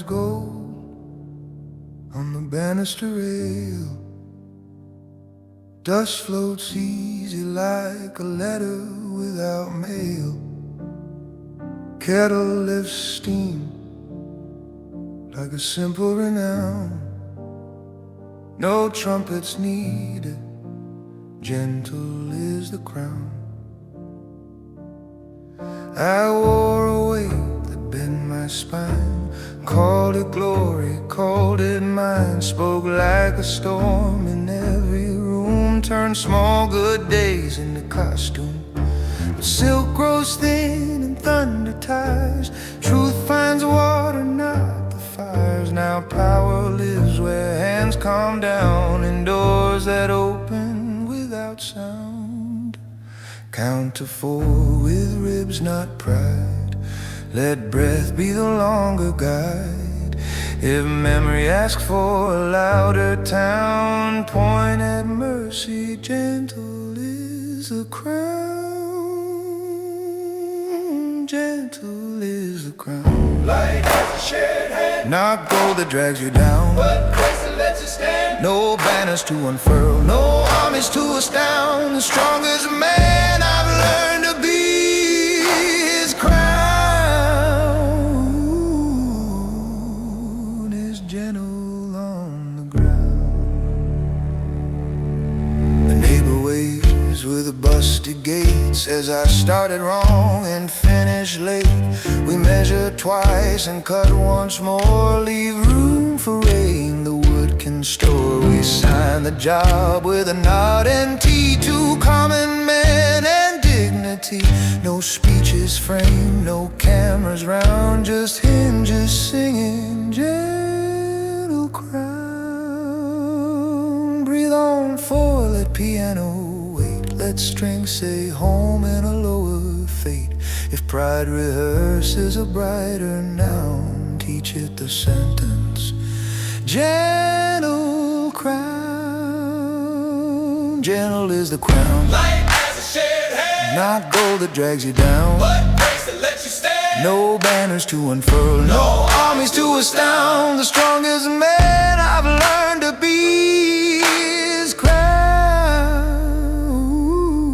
gold on the banister rail. Dust floats easy like a letter without mail. Kettle lifts steam like a simple renown. No trumpets needed, gentle is the crown. I wore a weight that bent my spine, called it glory, called it mine. Spoke like a storm in every room, turned small good days into costume. But silk grows thin and thunder tires. Truth finds water, not the fires. Now power lives where hands calm down, in doors that open without sound. Count to 4 with ribs, not pride. Let breath be the longer guide. If memory asks for a louder town, point at mercy, gentle is the crown. Gentle is the crown. Light as a shared hand, Not gold that drags you down, but grace that lets you stand. no banners to unfurl, no armies to astound. The strongest man I've learned to be his crown is gentle on the ground. The neighbor waves with a busted gate, says I started wrong and finished late. We measure twice and cut once more, leave room for rain the wood can store. We sign the job with a nod and tea, two common men and dignity. No speeches framed, no cameras round, just hinges singing gentle crown. Breathe on for, let piano wait, let strings say home in a lower fate. If pride rehearses a brighter noun, teach it the sentence, gentle crown. Gentle is the crown, Light as a shared hand, not gold that drags you down, but grace that lets you stand. no banners to unfurl, no armies to astound. The strongest man I've learned to be is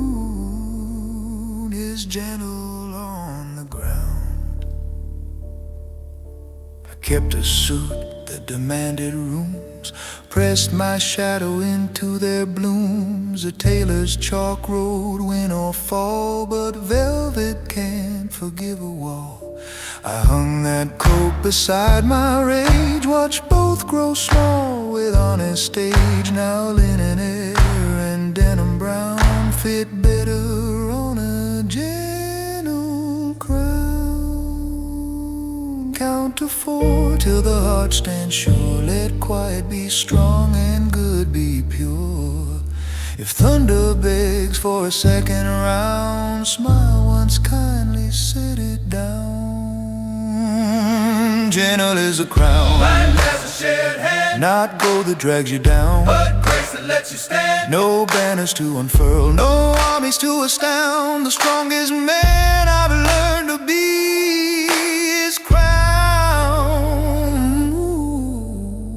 crown is gentle on the ground. I kept a suit that demanded rooms, pressed my shadow into their blooms. A tailor's chalk road, win or fall, but velvet can't forgive a wall. I hung that coat beside my rage, watched both grow small with honest stage. Now linen air and denim brown fit better on a gentle crown. Count to 4 till the heart stands sure, let quiet be strong and good be pure. If thunder begs for a second round, smile once kindly, set it down. Gentle is a crown, Light as a shared hand, not gold that drags you down, but grace that lets you stand. no banners to unfurl, no armies to astound. The strongest man I've learned to be is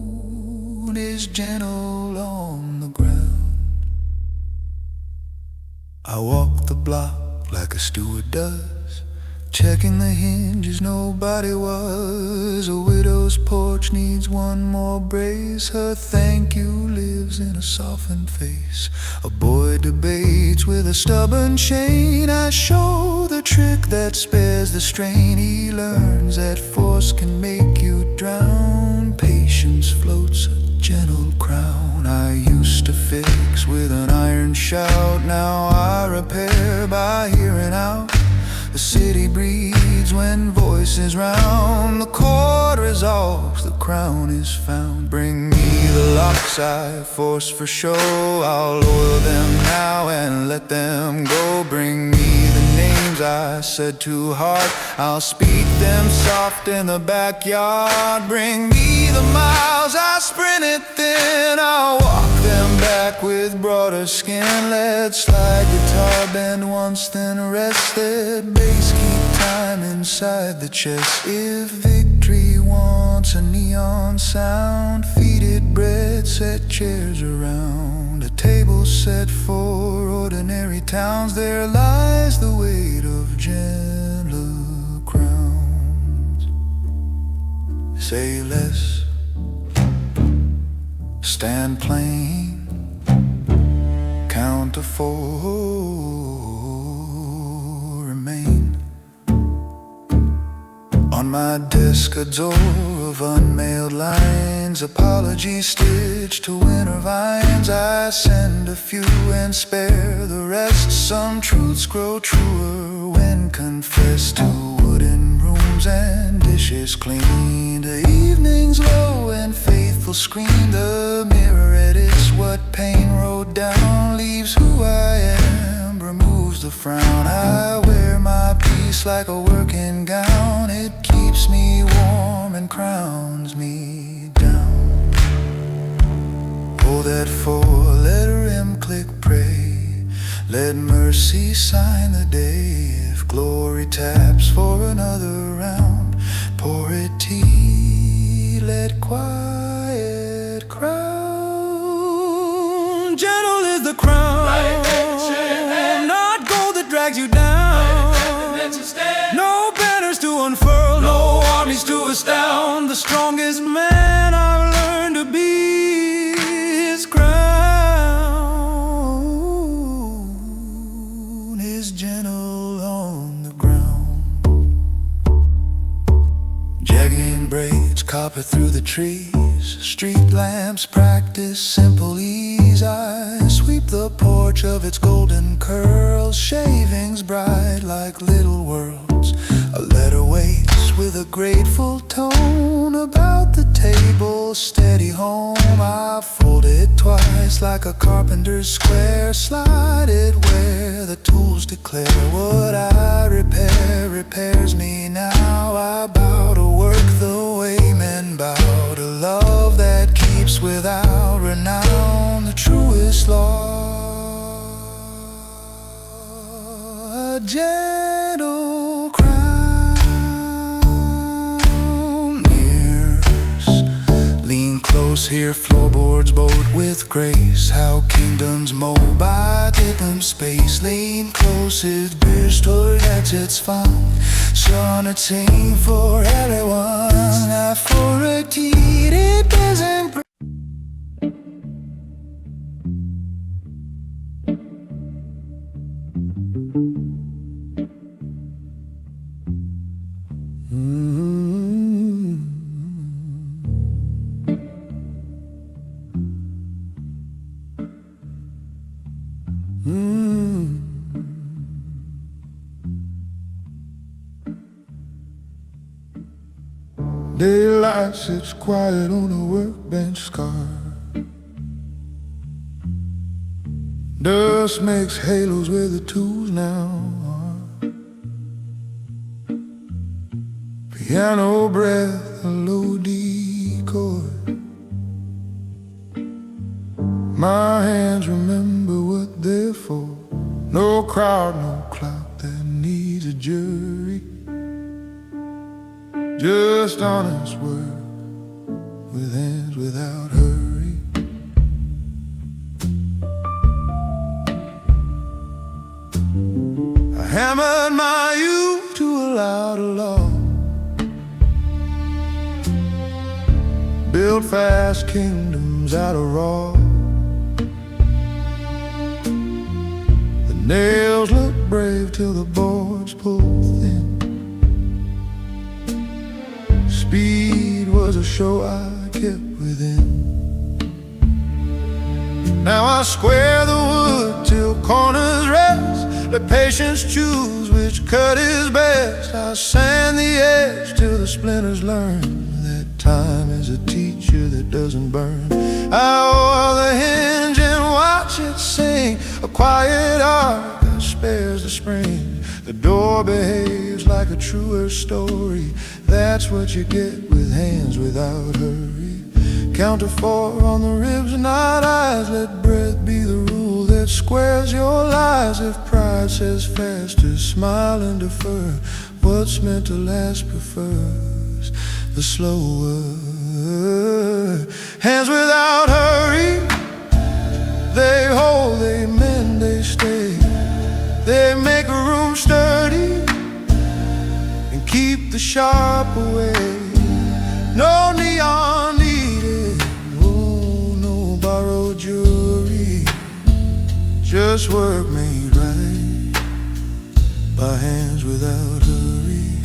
crown is gentle on the ground. I walk the block like a steward does, checking the hinges, nobody was. A widow's porch needs one more brace, her thank you lives in a softened face. A boy debates with a stubborn chain, I show the trick that spares the strain. He learns that force can make you drown, patience floats a gentle crown. I used to fix with an iron shout, now I repair by hearing out. The city breathes when voices round, the chord resolves, the crown is found. Bring me the locks I force for show, I'll oil them now and let them go. Bring me the names I said too hard, I'll speak them soft in the backyard. Bring me the miles I sprinted thin, I'll walk them back with with broader skin. Let slide guitar bend once then rest. Let bass keep time inside the chest. If victory wants a neon sound, feed it bread, set chairs around. A table set for ordinary towns. There lies the weight of gentler crowns. Say less, stand plain, count to 4, remain. On my desk a door of unmailed lines, apologies stitched to winter vines. I send a few and spare the rest. Some truths grow truer when confessed. To wooden rooms and dishes clean, the evenings low and faithful screen. The mirror edits what pain wrote down, leaves who I am, removes the frown. I wear my peace like a working gown. It keeps me warm and crowns me down. Oh, that 4-letter M click pray, let mercy sign the day. If glory taps for another round, pour it tea, let quiet crown. Gentle is the crown, not gold that drags you down. No banners to unfurl, no armies to astound. The strongest man I've learned to be is crown is gentle on the ground. Jagging braids copper through the trees, street lamps practice simple ease. I sweep the porch of its golden curls, shavings bright like little worlds. A letter waits with a grateful tone. About the table, steady home. I fold it twice like a carpenter's square. Slide it where the tools declare. What I repair repairs me now. I bow to work the way men bow to love that keeps without renown. The truest law, a gentle crown. Mirrors lean close here, floorboards bowed with grace. How kingdoms mold by different space. Lean close, if beer story that's its fun. Sonneting for everyone. I for a tea, it doesn't. Daylight sits quiet on a workbench scar. Dust makes halos where the tools now are. Piano breath, a low D chord. My hands remember what they're for. No crowd, no clout that needs a jury. Just honest work with hands without hurry. I hammered my youth to a louder law. Built fast kingdoms out of raw. The nails look brave till the boards pull thin. Speed was a show I kept within. Now I square the wood till corners rest. Let patience choose which cut is best. I sand the edge till the splinters learn that time is a teacher that doesn't burn. I oil the hinge and watch it sing. A quiet arc that spares the spring. The door behaves like a truer story. That's what you get with hands without hurry. Count to 4 on the ribs, not eyes. Let breath be the rule that squares your lies. If pride says faster, smile and defer. What's meant to last prefers the slower. Hands without hurry, they hold, they mend, they stay. They make a room sturdy and keep the sharp away. No neon needed, oh, no borrowed jewelry. Just work made right by hands without hurry.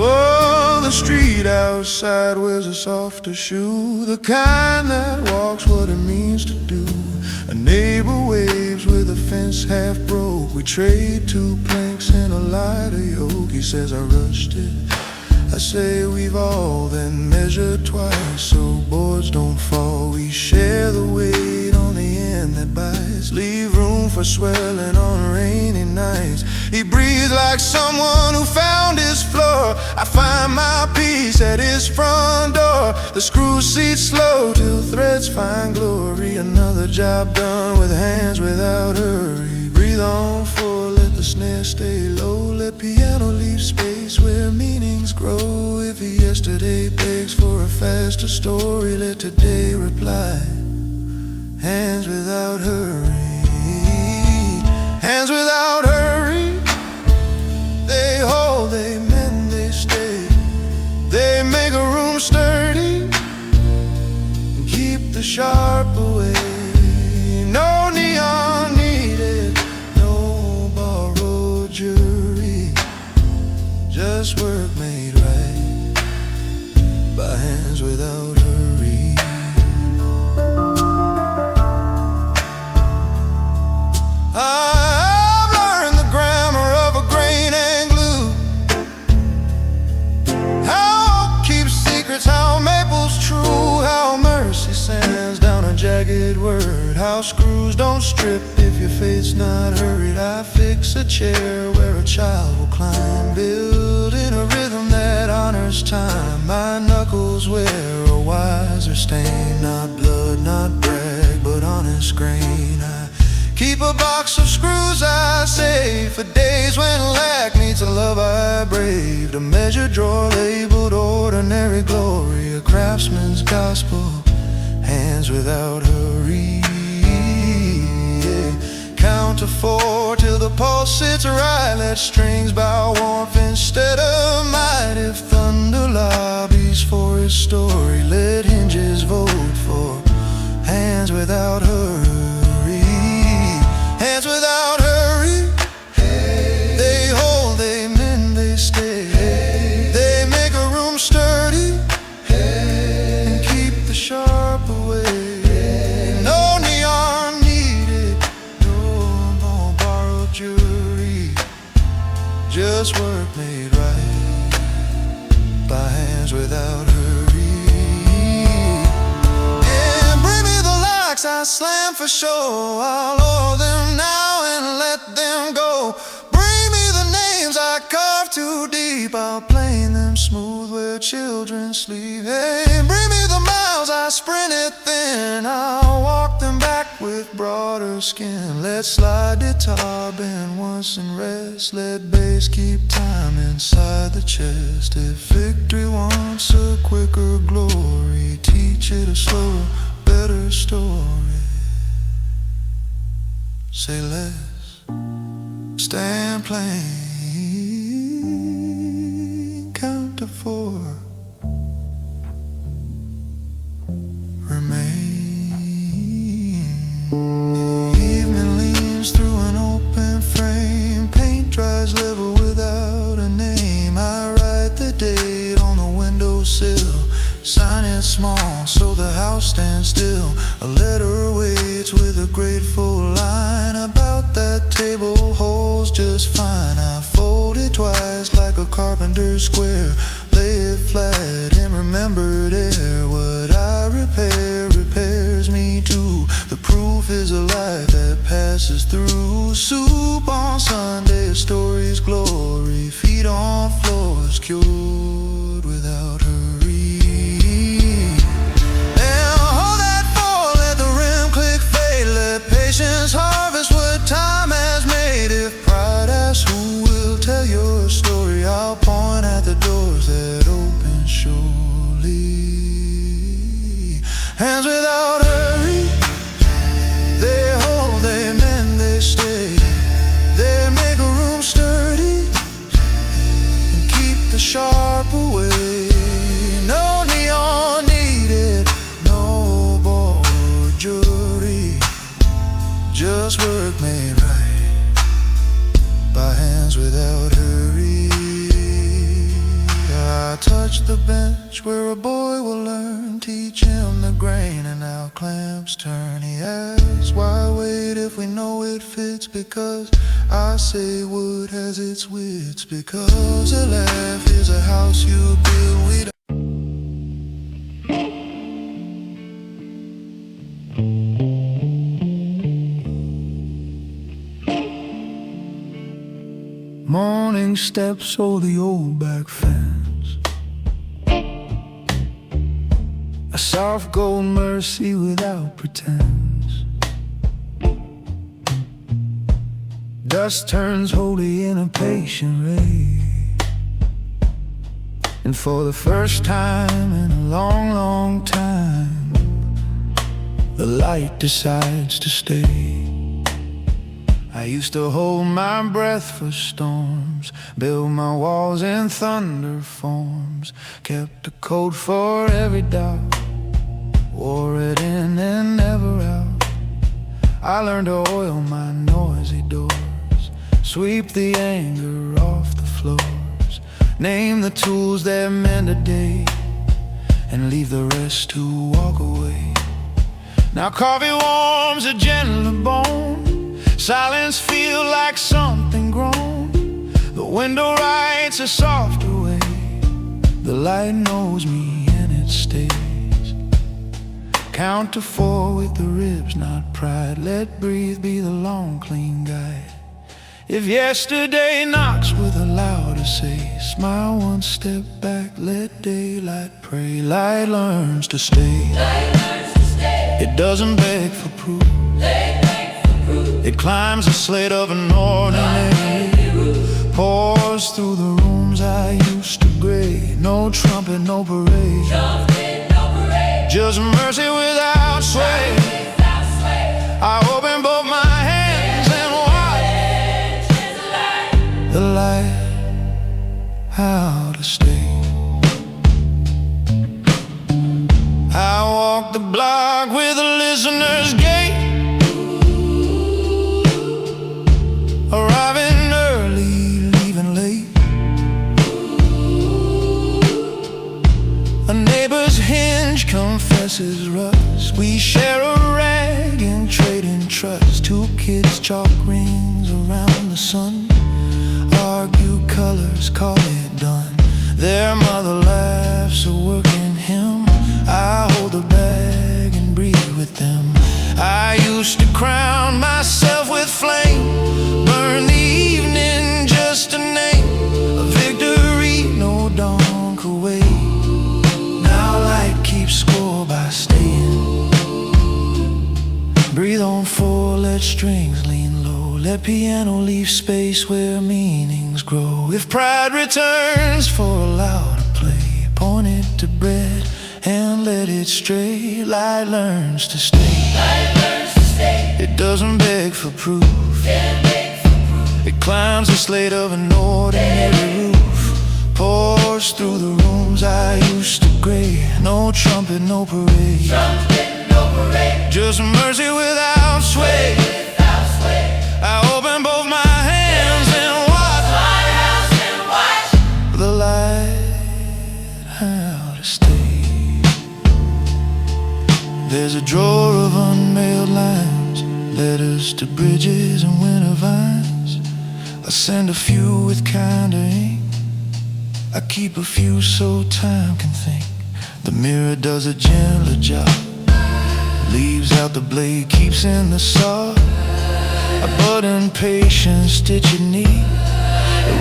Oh, the street outside wears a softer shoe, the kind that walks what it means to do. A neighbor waves with a fence half broke. We trade 2 planks and a lighter yoke. He says I rushed it, I say we've all then measured twice, so boards don't fall. We share the weight on the end that bites, leave room for swelling on rainy nights. He breathes like someone who found his floor. I find my peace at his front door. The screw seats slow till threads find glory. Another job done with hands without hurry. Breathe on full, let the snare stay low. Let piano leave space where meanings grow. If yesterday begs for a faster story, let today reply. Hands without hurry. Hands without hurry. They hold, they mend, they stay. They make a room sturdy and keep the sharp away. No neon needed, no borrowed jewelry. Just work made right by hands without hurry. I've learned the grammar of a grain and glue, how keep secrets, how maple's true, how mercy sends down a jagged word, how screws don't strip if your faith's not hurried. I fix a chair where a child will climb, build in a rhythm that honors time. My knuckles wear a wiser stain, not blood, not brag, but honest grain. I keep a box of screws I save for days when lack needs a love I braved. A measured drawer labeled ordinary glory, a craftsman's gospel, hands without hurry. Count to 4 till the pulse sits right. Let strings bow warmth instead of might. If thunder lobbies for his story, let hinges vote for hands without hurry. Hands without hurry. They hold, they mend, they stay. They make a room sturdy and keep the sharp away. No neon needed, no borrowed jewelry. Just work made right by hands without hurry. And bring me the locks I slam for show. I'll lower them now and let them go. Bring me the names I carved too deep. I'll plane them smooth where children sleep. Hey, bring me the miles I sprinted thin. I'll walk them back with broader skin. Let slide guitar bend once and rest. Let bass keep time inside the chest. If victory wants a quicker glory, teach it a slower, better story. Say less, stand plain. Count to 4, remain. Evening leans through an open frame. Paint dries level without a name. I write the date on the windowsill, sign it small so the house stands still. A letter waits with a grateful line. About that table holds just fine. I fold it twice like a carpenter's square. Lay it flat and remember there. What I repair repairs me too. The proof is a life that passes through. Soup on Sunday, a story's glory. Feet on floors cured bench where a boy will learn. Teach him the grain and how clamps turn. He asks, why wait if we know it fits? Because I say wood has its wits. Because a laugh is a house you build. We don't morning steps over the old back fence, a soft gold mercy without pretense. Dust turns holy in a patient ray, and for the first time in a long, long time, the light decides to stay. I used to hold my breath for storms, build my walls in thunder forms, kept a code for every doubt, wore it in and never out. I learned to oil my noisy doors, sweep the anger off the floors, name the tools that mend a day, and leave the rest to walk away. Now coffee warms a gentler bone, silence feels like something grown. The window writes a softer way. The light knows me and it stays. Count to 4 with the ribs, not pride. Let breathe be the long, clean guide. If yesterday knocks with a louder say, smile one step back, let daylight pray. Light learns to stay. It doesn't beg for proof. It climbs the slate of an ordinary, pours through the rooms I used to grade. No trumpet, no parade, just mercy without sway. I open both my hands and watch the light, how to stay. I walk the block with a listener's gate, arriving early, leaving late. A neighbor's hinge confesses rust. We share a rag and trade in trust. 2 kids chalk rings around the sun, argue colors, call it done. Their mother laughs a working hymn. I hold the bag and breathe with them. I used to crown myself with flame, burn the evening just a name, a victory no dawn could wait. Now light keeps score by staying. Breathe on 4, let strings lean low, let piano leave space where meanings grow. If pride returns for a louder play, point it to bread and let it stray. Light learns to stay. It doesn't beg for proof. It climbs the slate of an ordinary roof, pours through the rooms I used to grade. No trumpet, no parade, just mercy without sway. I open both my hands and watch the light, how to stay. There's a drawer of unmailed lines, letters to bridges and winter vines. I send a few with kinda ink, I keep a few so time can think. The mirror does a gentler job, leaves out the blade, keeps in the saw. I button patience, stitch it neat,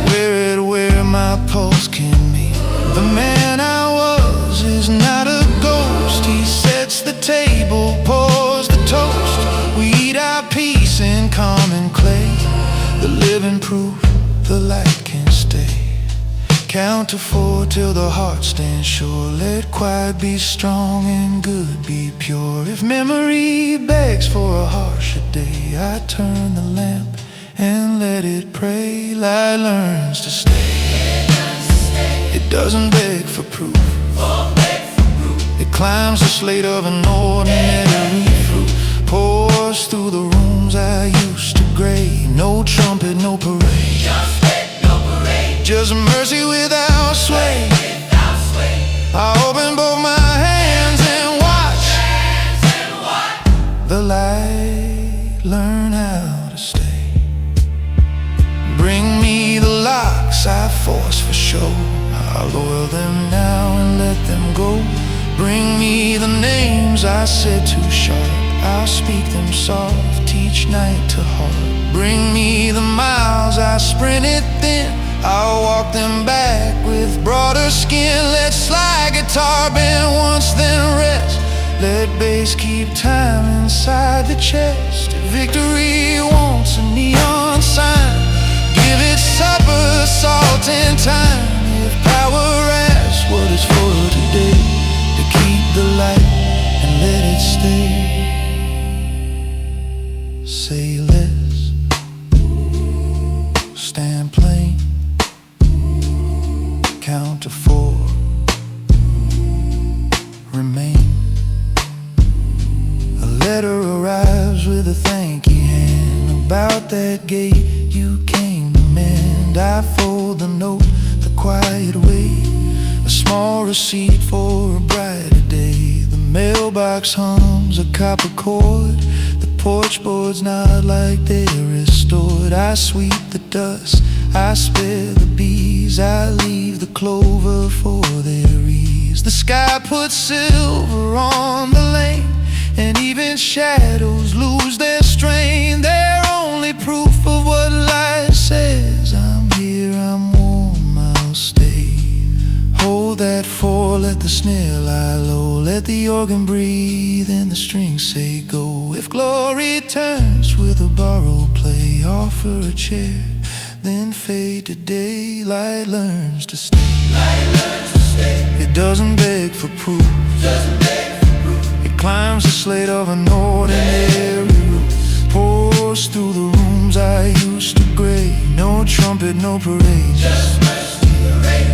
wear it where my pulse can meet. The man I was is not a ghost. He sets the table, pours the toast. We eat our peace in common clay, the living proof the light can stay. Count to 4 till the heart stands sure. Let quiet be strong and good be pure. If memory begs for a harsher day, I turn the lamp and let it pray. Light learns to stay. It doesn't beg for proof. It climbs the slate of an ordinary fruit, pours through the rooms I used to grade. No trumpet, no parade, just mercy without sway. words I said too sharp, I'll speak them soft, each night to heart. Bring me the miles I sprinted thin, I'll walk them back with broader skin. Let slide guitar bend once, then rest. Let bass keep time inside the chest. If victory wants a neon sign, give it supper, salt and thyme. If power asks what is for today, to keep the light and let it stay. Say less, stand plain, count to 4, remain. A letter arrives with a thank you hand. About that gate you came to mend. I fold the note the quiet way, a small receipt for a brighter day. The mailbox hums a copper cord, the porch boards nod like they're restored. I sweep the dust, I spare the bees, I leave the clover for their ease. The sky puts silver on the lane, and even shadows lose their strain. They're only proof of what life says. I'm here, I'm warm, I'll stay. Hold that 4, let the snare lie low, let the organ breathe and the strings say go. If glory turns with a borrowed play, offer a chair, then fade to day. Light learns to stay. It doesn't beg for proof, it climbs the slate of an ordinary roof, pours through the rooms I used to grade. No trumpet, no parade,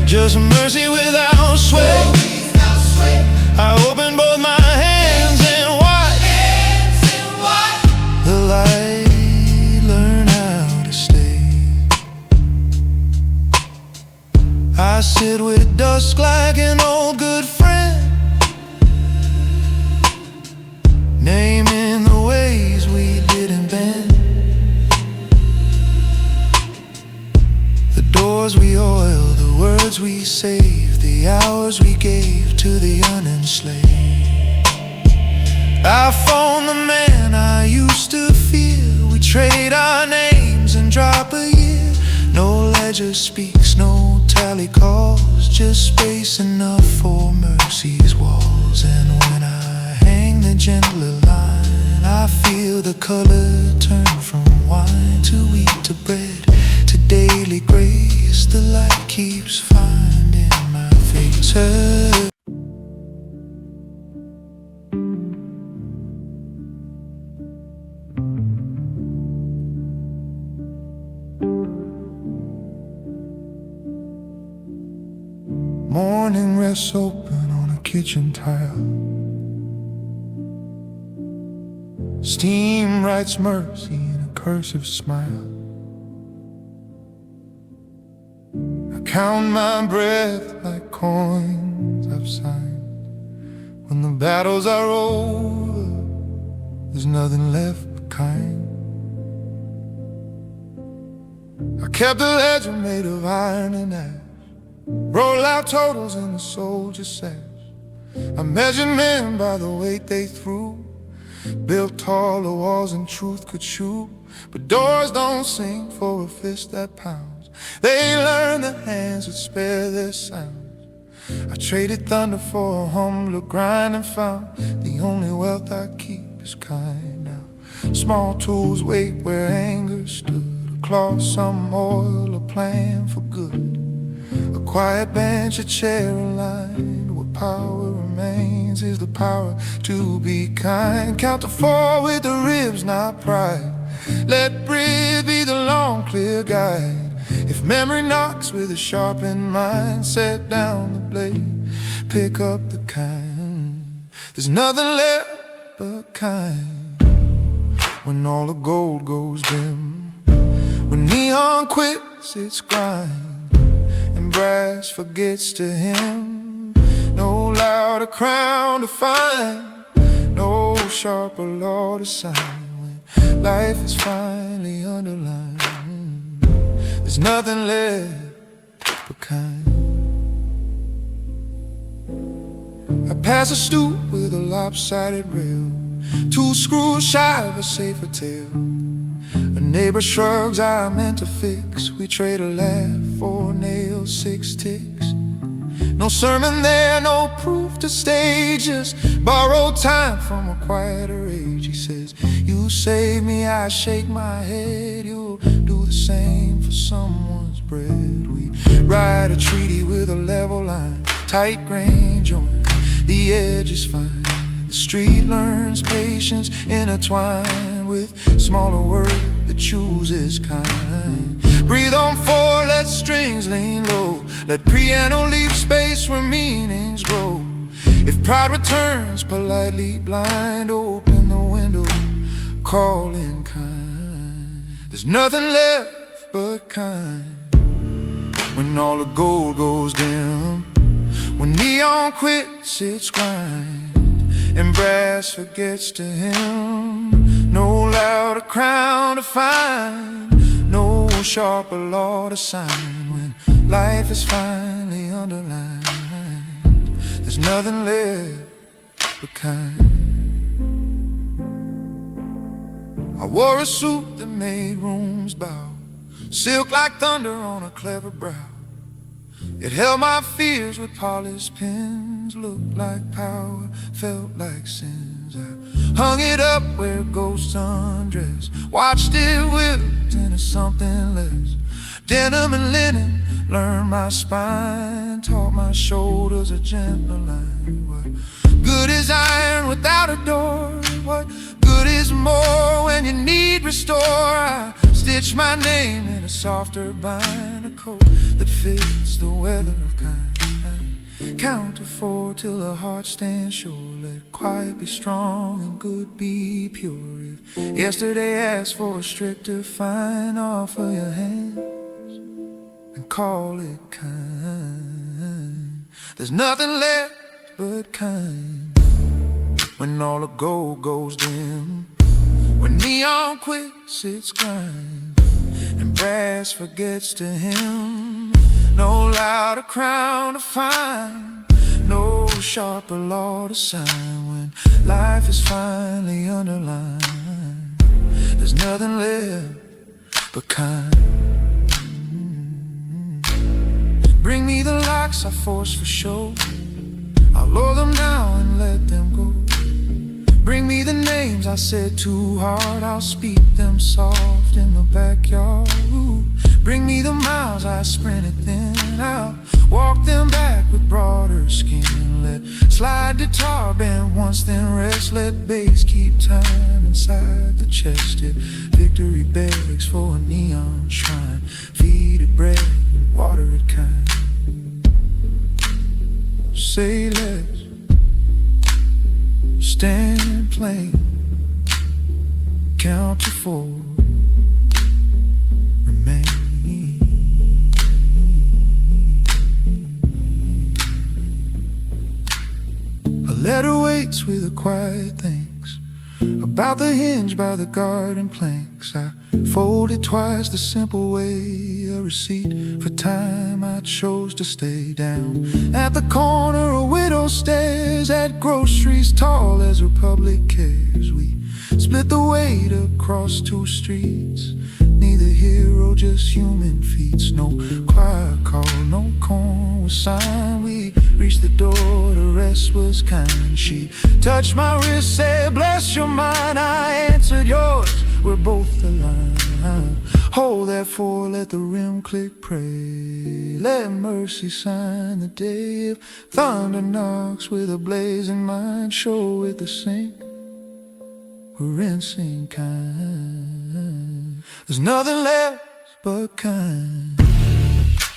just mercy without sway. I open both my hands and watch the light learn how to stay. I sit with dusk like an old good friend, naming the ways we didn't bend, the doors we oiled, the words we saved, the hours we gave to the unenslaved. I phone the man I used to fear, we trade our names and drop a year. No ledger speaks, no tally calls, just space enough for mercy's walls. And when I hang the gentler line, I feel the color turn from wine to wheat to bread to daily grace. The light keeps finding my face. Morning rests open on a kitchen tile, steam writes mercy in a cursive smile. I count my breath like coins I've signed. When the battles are over, there's nothing left but kind. I kept a ledger made of iron and ash, roll out totals in the soldier's sash. I measured men by the weight they threw, built taller walls than truth could shoot. But doors don't sing for a fist that pounds, they learn the hands that spare their sounds. I traded thunder for a humbler grind and found the only wealth I keep is kind. Now small tools wait where anger stood, a cloth, some oil, a plan for good, a quiet bench, a chair aligned. What power remains is the power to be kind. Count to 4 with the ribs, not pride. Let breathe be the long, clear guide. If memory knocks with a sharpened mind, set down the blade, pick up the kind. There's nothing left but kind. When all the gold goes dim, when neon quits its grind, and brass forgets to hymn, no louder crown to find, no sharper law to sign. When life is finally underlined, there's nothing left but kind. I pass a stoop with a lopsided rail, 2 screws shy of a safer tail. A neighbor shrugs, I meant to fix. We trade a laugh for nails, 6 ticks. No sermon there, no proof to stay, just borrowed time from a quieter age. He says, you save me, I shake my head. You'll do the same for someone's bread. We write a treaty with a level line, tight grain joint, the edge is fine. The street learns patience, intertwined with smaller word that chooses kind. Breathe on 4, let strings lean low, let piano leave space where meanings grow. If pride returns, politely blind, open the window, call in kind. There's nothing left but kind. When all the gold goes dim, when neon quits its grind, and brass forgets to hymn, no louder crown to find, no sharper law to sign. When life is finally underlined, there's nothing left but kind. I wore a suit that made rooms bow, silk like thunder on a clever brow. It held my fears with polished pins, looked like power, felt like sins. I hung it up where ghosts undress, watched it whipped into something less. Denim and linen learned my spine, taught my shoulders a gentler line. What good is iron without a door? What good is more when you need restore? I stitch my name in a softer bind, a coat that fits the weather of kind. Count to 4 till the heart stands sure. Let quiet be strong and good be pure. If yesterday asked for a stricter fine, offer your hands and call it kind. There's nothing left but kind. When all the gold goes dim, when neon quits its grind, and brass forgets to hymn, no louder crown to find, no sharper law to sign. When life is finally underlined, there's nothing left but kind. Bring me the locks I forced for show, I'll lower them down and let them go. Bring me the names I said too hard, I'll speak them soft in the backyard. Ooh. Bring me the miles I sprinted then, I'll walk them back with broader skin. Let slide guitar bend once then rest, let bass keep time inside the chest. If victory begs for a neon shrine, feed it bread, water it kind. Say let's stand plain, count to 4, remain. A letter waits with a quiet thanks, about the hinge by the garden planks. I fold it twice the simple way, a receipt for time I chose to stay. Down at the corner a widow stares at groceries tall as her public cares. We split the weight across 2 streets, neither hero, just human feats. No choir call, no corn was signed. We reached the door, the rest was kind. She touched my wrist, said bless your mind. I answered yours, we're both aligned. Hold that 4, let the rim click, pray. Let mercy sign the day. If thunder knocks with a blazing mind, show it the sink, we're in sync kind. There's nothing left but kind.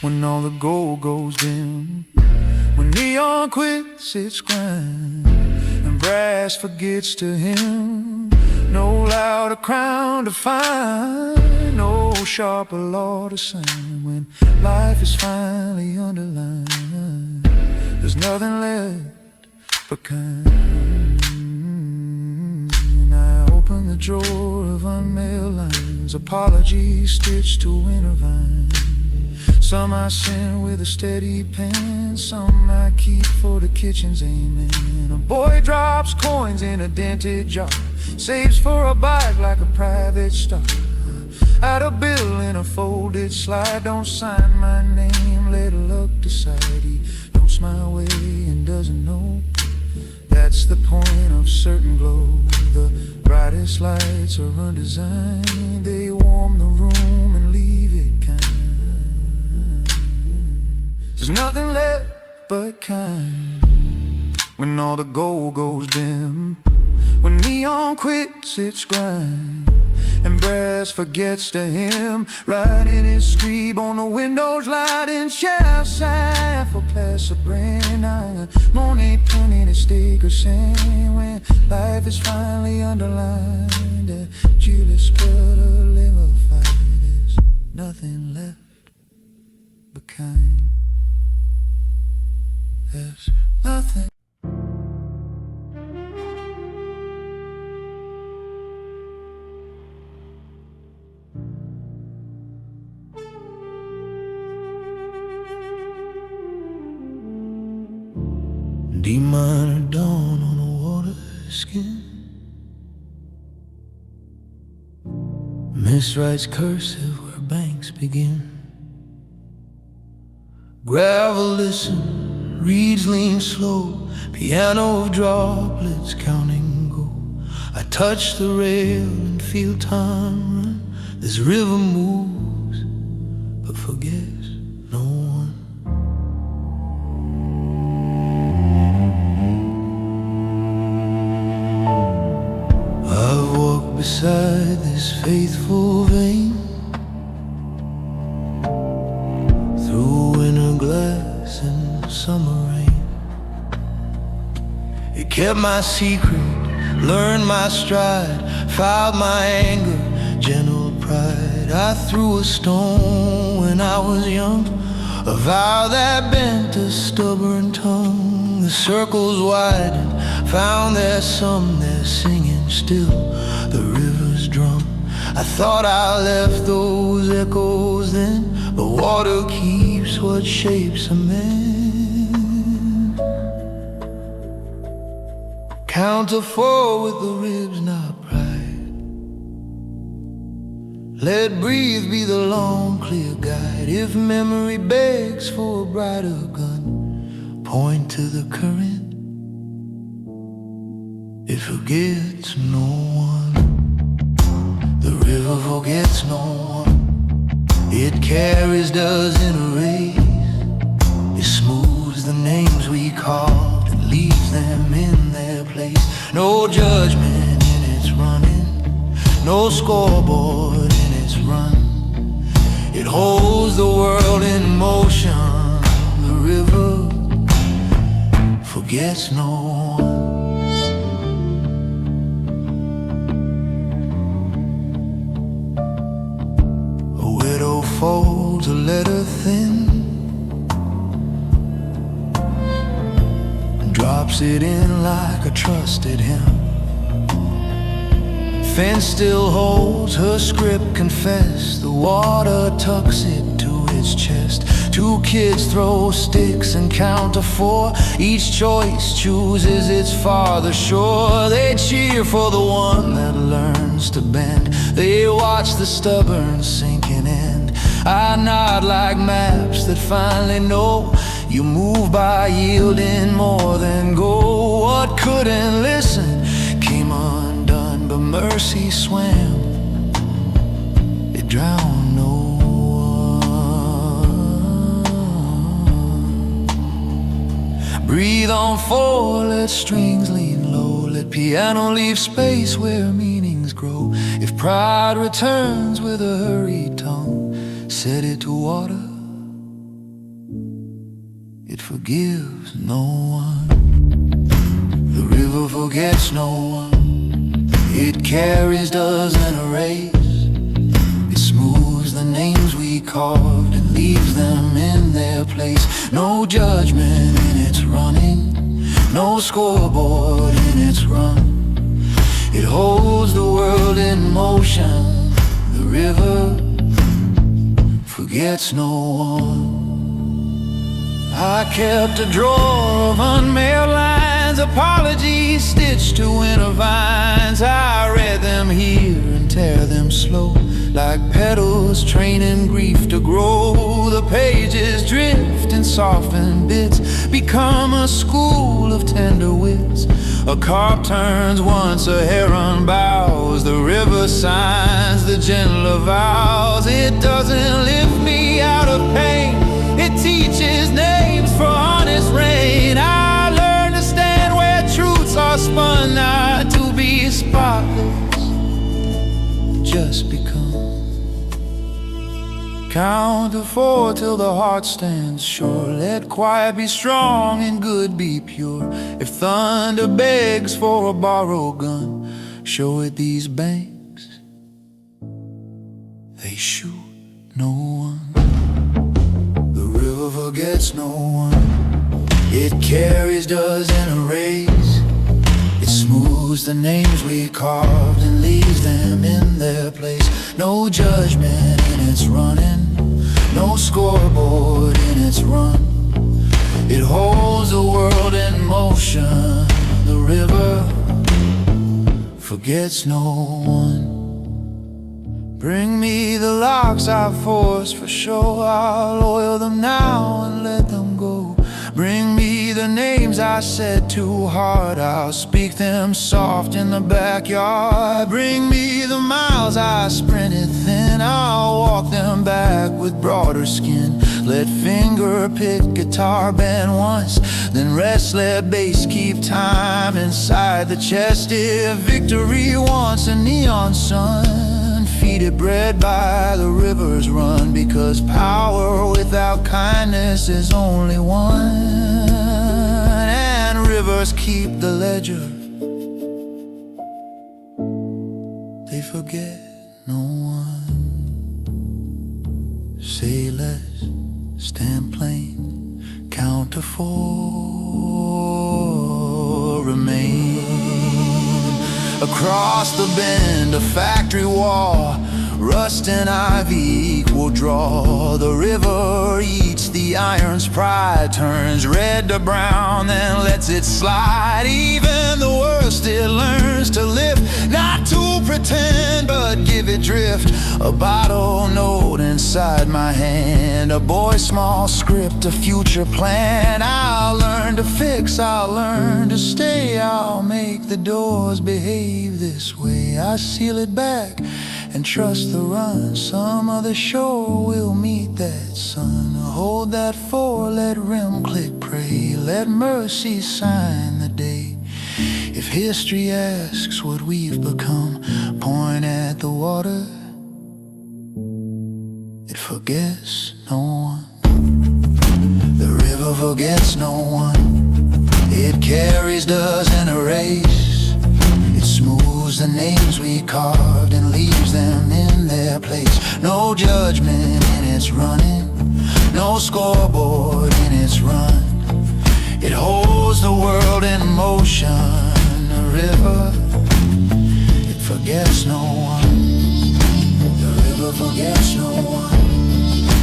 When all the gold goes dim, when neon quits its grind, and brass forgets to hymn, no louder crown to find, no sharper law to sign. When life is finally underlined, there's nothing left but kind. I open the drawer of unmailed lines, apologies stitched to winter vine. Some I send with a steady pen, some I keep for the kitchen's amen. A boy drops coins in a dented jar, saves for a bike like a private star. Add a bill in a folded slide, don't sign my name, let luck decide. He don't smile away and doesn't know that's the point of certain glow. The brightest lights are undesigned, they warm the room and leave it kind. There's nothing left but kind when all the gold goes dim, when neon quits its grind and brass forgets to hymn. Writing his scribe on the windows, lighting shafts, for class of brand iron. Monet painting a stick or saying when life is finally underlined, Julius Scudder liquefied. There's nothing left but kind. There's nothing. D minor dawn on a water skin. Miss writes cursive where banks begin. Gravel listen, reeds lean slow, piano of droplets counting go. I touch the rail and feel time run. This river moves but forgets no one. I've walked beside this faithful vein, through winter glass and summer rain. It kept my secret, learned my stride, filed my anger, gentle pride. I threw a stone when I was young, a vow that bent a stubborn tongue. The circles widened, found there's some there singing still the river's drum. I thought I left those echoes then, but water keeps what shapes a man. Count to 4 with the ribs, not pride. Let breathe be the long clear guide. If memory begs for a brighter gun, point to the current, it forgets no one. The river forgets no one. It carries, doesn't erase. It smooths the names we called and leaves them in their place. No judgment in its running, no scoreboard in its run. It holds the world in motion. The river forgets no one. Folds a letter thin and drops it in like a trusted hymn. Fence still holds her script confessed. The water tucks it to its chest. 2 kids throw sticks and count to 4. Each choice chooses its farther shore. They cheer for the one that learns to bend. They watch the stubborn sinking end. I nod like maps that finally know you move by yielding more than gold. What couldn't listen came undone, but mercy swam. It drowned no one. Breathe on 4, let strings lean low. Let piano leave space where meanings grow. If pride returns with a hurried tongue, set it to water, it forgives no one. The river forgets no one. It carries, doesn't erase. It smooths the names we carved and leaves them in their place. No judgment in its running, no scoreboard in its run. It holds the world in motion. The river forgets forgets no one. I kept a drawer of unmailed lines, apologies stitched to winter vines. I read them here and tear them slow, like petals training grief to grow. The pages drift and soften bits, become a school of tender wits. A carp turns once, a heron bows, the river signs the gentler vows. It doesn't lift me out of pain, it teaches names for honest rain. I learned to stand where truths are spun, not to be spotless, just become. Count to 4 till the heart stands sure. Let quiet be strong and good be pure. If thunder begs for a borrowed gun, show it these banks, they shoot no one. The river forgets no one. It carries, doesn't erase. It smooths the names we carved and leaves them in their place. No judgment in its running, no scoreboard in its run. It holds the world in motion. The river forgets no one. Bring me the locks I forced for show, I'll oil them now and let them go. Bring me the names I said too hard, I'll speak them soft in the backyard. Bring me the miles I sprinted thin, I'll walk them back with broader skin. Let finger pick guitar bend once, then rest, let bass keep time inside the chest. If victory wants a neon sun, feed it bread by the river's run, because power without kindness is only one. And rivers keep the ledger, they forget no one. Say less, stand plain, count to 4, remain. Across the bend, a factory wall, rust and ivy equal draw. The river eats the iron's pride, turns red to brown, then lets it slide. Even the worst it learns to lift, not to pretend but give it drift. A bottle note inside my hand, a boy's small script, a future plan. I'll learn to fix, I'll learn to stay, I'll make the doors behave this way. I seal it back and trust the run, some other shore will meet that sun. Hold that 4, let rim click, pray, let mercy sign the day. If history asks what we've become, point at the water, it forgets no one. The river forgets no one. It carries, doesn't erase. It smooths the names we carved and leaves them in their place. No judgment in its running, no scoreboard in its run. It holds the world in motion. The river, it forgets no one. The river forgets no one.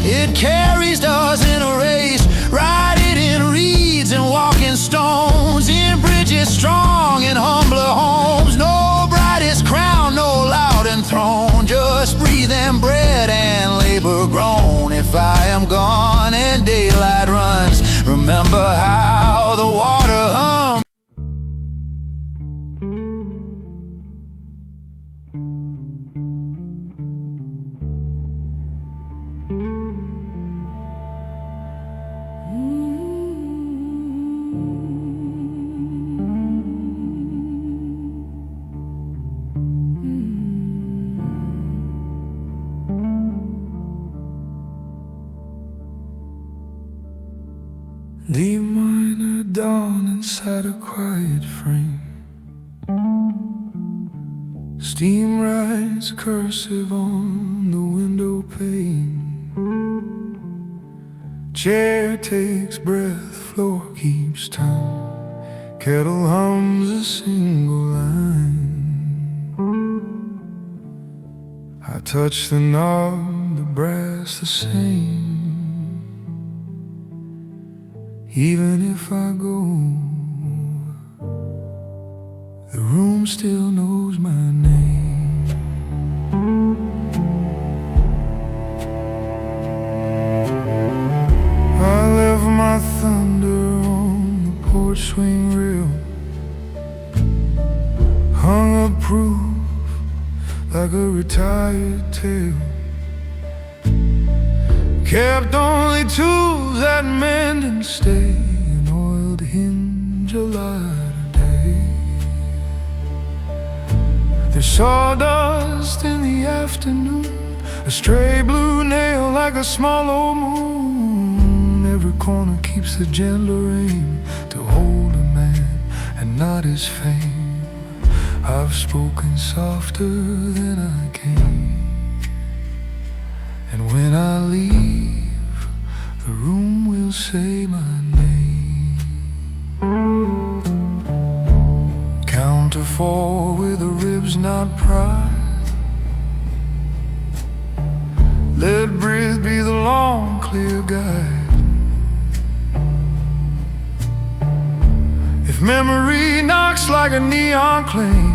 It carries, doesn't erase. Write it in reeds and walking stones, in bridges strong and humbler homes. No brightest crown, no loud enthroned, just breathe and bread and labor grown. If I am gone and daylight runs, remember how the water hums. The minor dawn inside a quiet frame. Steam writes cursive on the window pane. Chair takes breath, floor keeps time. Kettle hums a single line. I touch the knob, the brass the same. Even if I go, the room still knows my name. I left my thunder on the porch swing rail, hung up proof like a retired tale. Kept only tools that mend and stay, an oiled hinge, a light a day. There's sawdust in the afternoon, a stray blue nail like a small old moon. Every corner keeps a gentler aim to hold a man and not his fame. I've spoken softer than I came, and when I leave, the room will say my name. Count to 4 with the ribs not pried. Let breath be the long, clear guide. If memory knocks like a neon claim,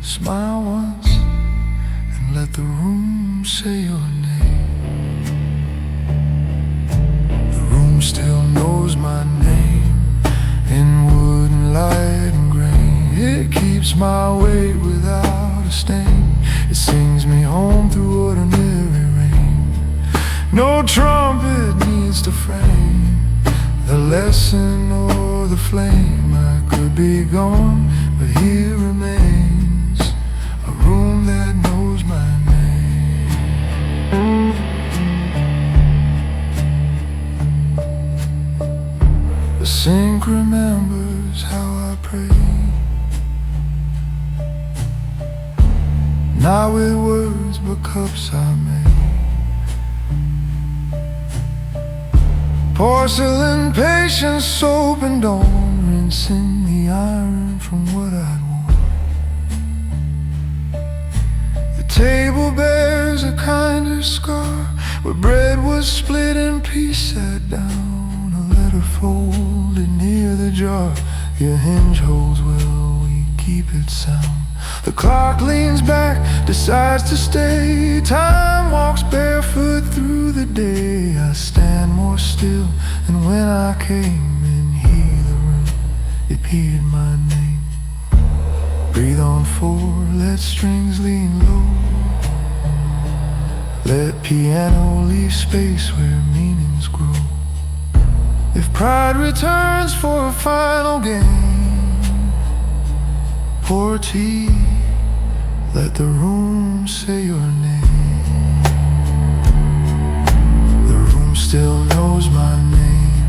smile once and let the room say your name. The room still knows my name in wood and light and grain. It keeps my weight without a stain. It sings me home through ordinary rain. No trumpet needs to frame the lesson or the flame. I could be gone, but here remains a room that knows my name. The sink remembers how I prayed, not with words but cups I made. Porcelain, patience, soap and dawn, rinsing the iron from what I'd worn. The table bears a kinder scar, where bread was split and peace sat down. A letter folded near the jar, your hinge holds well, we keep it sound. The clock leans back, decides to stay. Time walks barefoot through the day. I stand more still, and when I came in here, the room, it peered my name. Breathe on 4, let strings lean low. Let piano leave space where meanings grow. If pride returns for a final game, pour tea, let the room say your name. The room still knows my name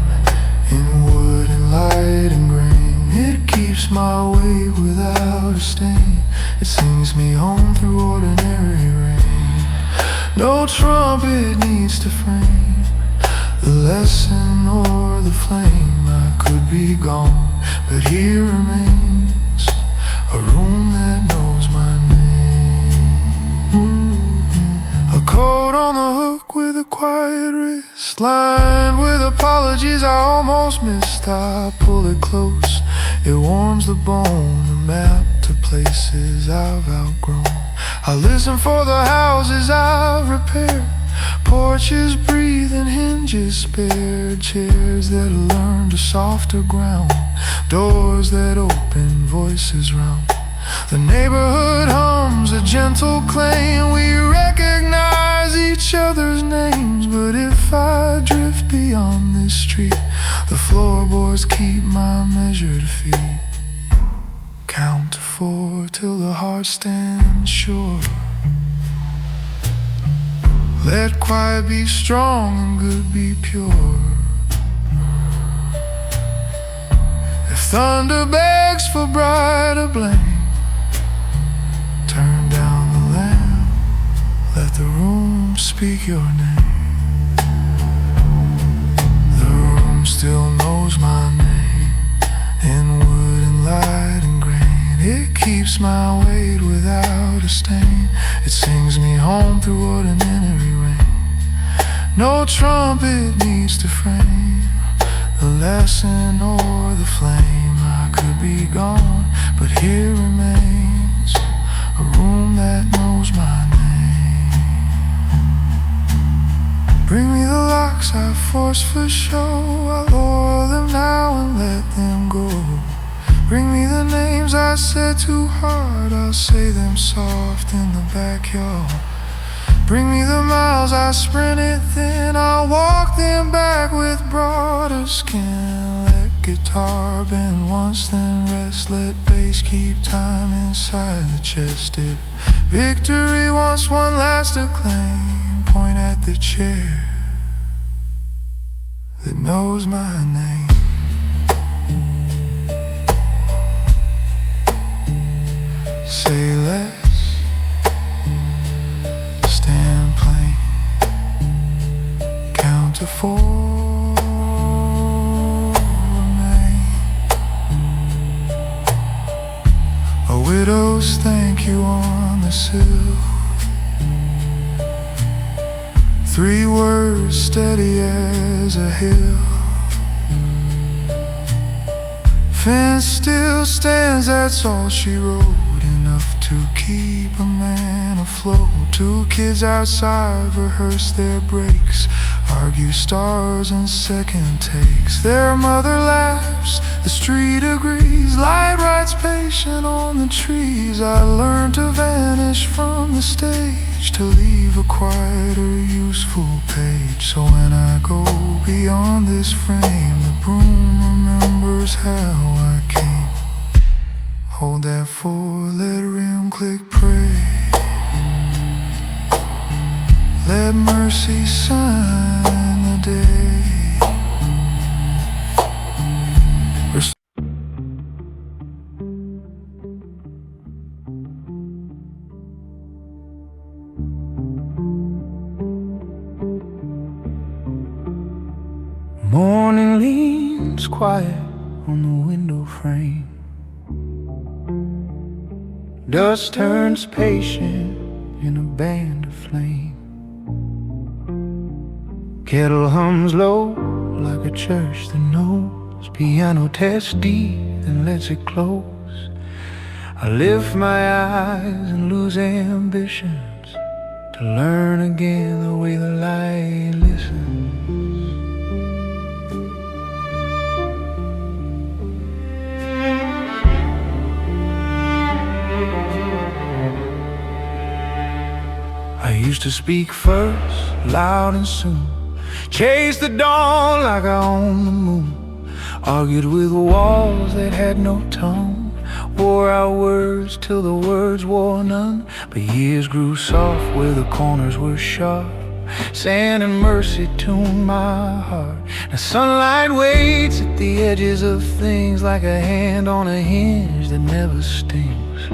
in wood and light and grain. It keeps my weight without a stain. It sings me home through ordinary rain. No trumpet needs to frame the lesson or the flame. I could be gone, but here remains a room that knows my name. A coat on the hook with a quiet wrist, lined with apologies I almost missed. I pull it close, it warms the bone, a map to places I've outgrown. I listen for the houses I've repaired, porches breathe and hinges spared. Chairs that learn to softer ground, doors that open, voices round. The neighborhood hums a gentle claim. We recognize each other's names. But if I drift beyond this street, the floorboards keep my measured feet. Count to 4 till the heart stands sure. Let quiet be strong and good be pure. If thunder begs for brighter blame, turn down the lamp, let the room speak your name. The room still knows my name in wood and light and grain. It keeps keeps my weight without a stain. It sings me home through ordinary rain. No trumpet needs to frame the lesson or the flame. I could be gone, but here remains a room that knows my name. Bring me the locks I forced for show. I'll lower them now and let them go. Bring me the names I said too hard. I'll say them soft in the backyard. Bring me the miles I sprinted thin. I'll walk them back with broader skin. Let guitar bend once, then rest. Let bass keep time inside the chest. If victory wants one last acclaim, point at the chair that knows my name. Say less, stand plain, count to 4, remain. A widow's thank you on the sill. 3 words steady as a hill. Fence still stands, that's all she wrote. Enough to keep a man afloat. 2 kids outside rehearse their breaks, argue stars and second takes. Their mother laughs, the street agrees. Light rides patient on the trees. I learned to vanish from the stage, to leave a quieter, useful page. So when I go beyond this frame, the broom remembers how I came. Hold that 4-letter rim, click pray. Let mercy sign the day. Morning leans quiet on the window frame. Dust turns patient in a band of flame. Kettle hums low like a church that knows. Piano tests deep, then lets it close. I lift my eyes and lose ambitions, to learn again the way the light listens. I used to speak first, loud and soon. Chased the dawn like I owned the moon. Argued with walls that had no tone. Wore out words till the words wore none. But years grew soft where the corners were sharp. Sand and mercy tuned my heart. Now sunlight waits at the edges of things, like a hand on a hinge that never stings.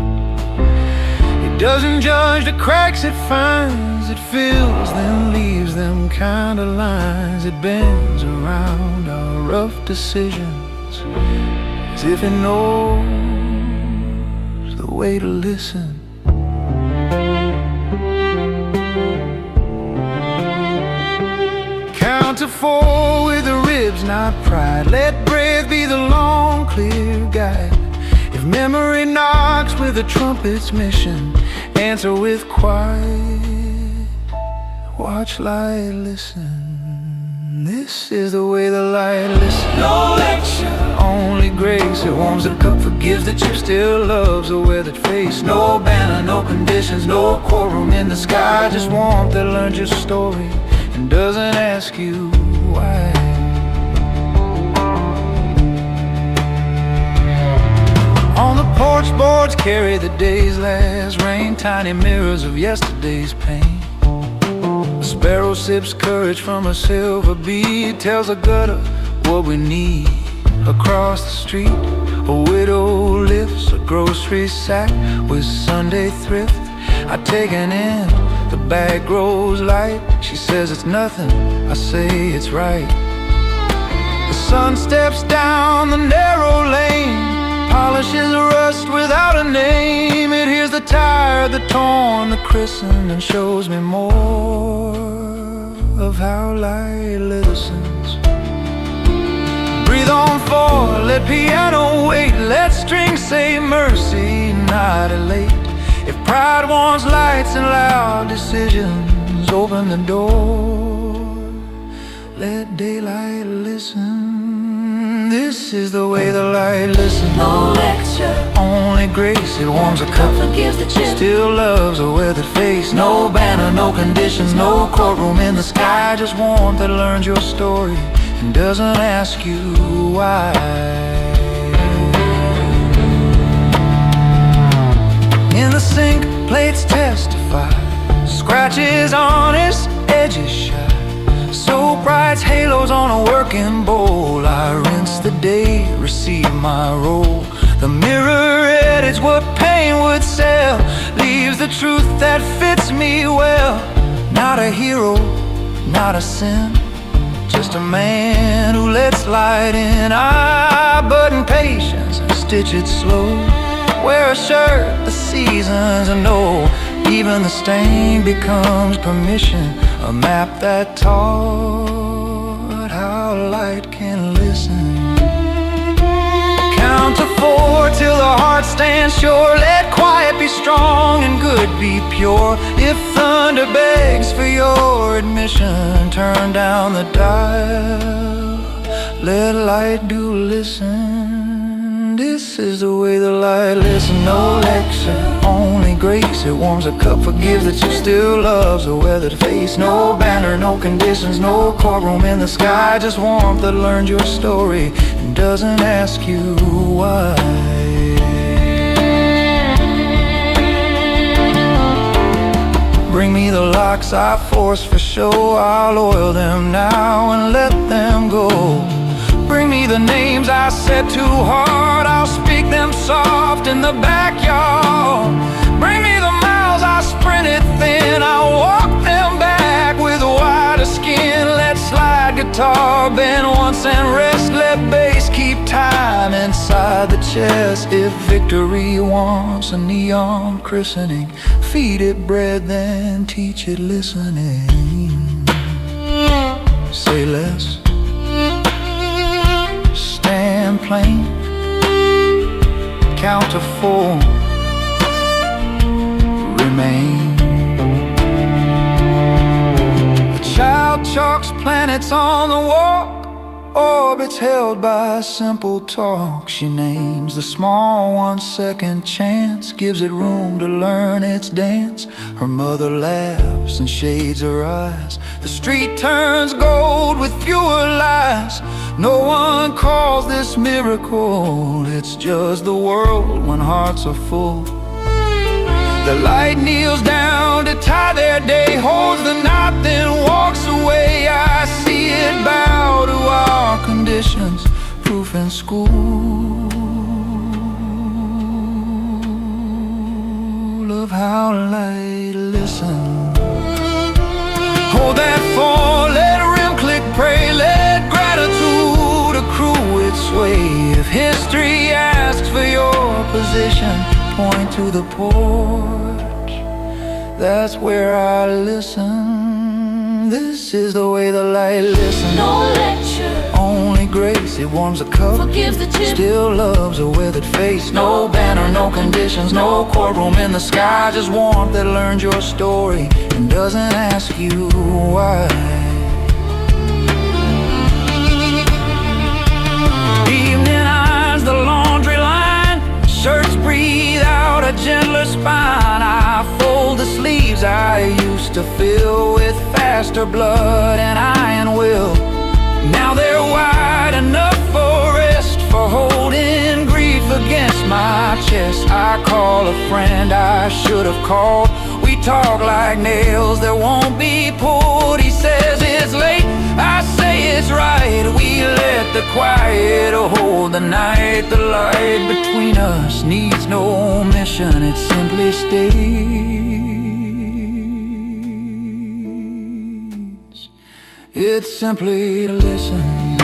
It doesn't judge the cracks it finds, it fills them, leaves them kind of lines. It bends around our rough decisions, as if it knows the way to listen. Count to 4 with the ribs, not pride. Let breath be the long, clear guide. If memory knocks with a trumpet's mission, answer with quiet. Watch light, listen. This is the way the light listens. No lecture, Only grace. It warms the cup, forgives the chip, still loves a weathered face. No banner, no conditions, no courtroom in the sky. Just warmth that learns your story and doesn't ask you why. On the porch boards carry the day's last rain, tiny mirrors of yesterday's pain. A sparrow sips courage from a silver bead, tells a gutter what we need. Across the street, a widow lifts a grocery sack with Sunday thrift. I take an end, the bag grows light. She says it's nothing, I say it's right. The sun steps down the narrow lane, polishes rust without a name. tired, the torn, the christened, and shows me more of how light listens. Breathe on forward, let piano wait, let strings say mercy, not elate. If pride wants lights and loud decisions, open the door, let daylight listen. This is the way the light listens. No lecture, Only grace, it warms a cup, forgives the chip. still loves a weathered face. No banner, no conditions, no courtroom in the sky, just warmth that learns your story and doesn't ask you why. In the sink, plates testify, scratches honest, edges shy. Soap writes halos on a working bowl. I rinse the day, receive my role. The mirror edits what pain would sell, leaves the truth that fits me well. Not a hero, not a sin, just a man who lets light in. I button patience and stitch it slow. Wear a shirt, the seasons know. Even the stain becomes permission, a map that taught how light can listen. Count to 4 till the heart stands sure. Let quiet be strong and good be pure. If thunder begs for your admission, turn down the dial, let light do listen. This is the way the light listens. No lecture, only grace. It warms a cup, forgives the chip, still loves a weathered face. No banner, no conditions, no courtroom in the sky, just warmth that learned your story and doesn't ask you why. Bring me the locks I force for show, I'll oil them now and let them go. Bring me the names I said too hard, I'll speak them soft in the backyard. Bring me the miles I sprinted thin, I'll walk them back with wider skin. Let slide guitar bend once and rest, let bass keep time inside the chest. If victory wants a neon christening, feed it bread then teach it listening. Say less, stand plain, count to 4, remain. The child chalks planets on the walk, orbits held by simple talk. She names the small one second chance, gives it room to learn its dance. Her mother laughs and shades her eyes. The street turns gold with fewer lies. No one calls this miracle, it's just the world when hearts are full. The light kneels down to tie their day, holds the knot then walks away. I see it bow to our conditions, proof in school of how light listens. Hold that fall, let rim click, pray, let gratitude accrue its way. If history asks for your position, point to the porch, that's where I listen. This is the way the light listens. No lecture, only grace. It warms a cup, forgives the chip, still loves a weathered face. No banner, no conditions, no courtroom in the sky, just warmth that learns your story and doesn't ask you why. Evening eyes, the laundry line, shirts breathe out a gentler spine. I fold the sleeves I used to fill with faster blood and iron will. Now they're wide enough for rest, for holding grief against my chest. I call a friend I should have called. We talk like nails that won't be pulled. He says it's late, I say it's right. We let the quiet hold the night. The light between us needs no mission, it simply stays. It simply listens.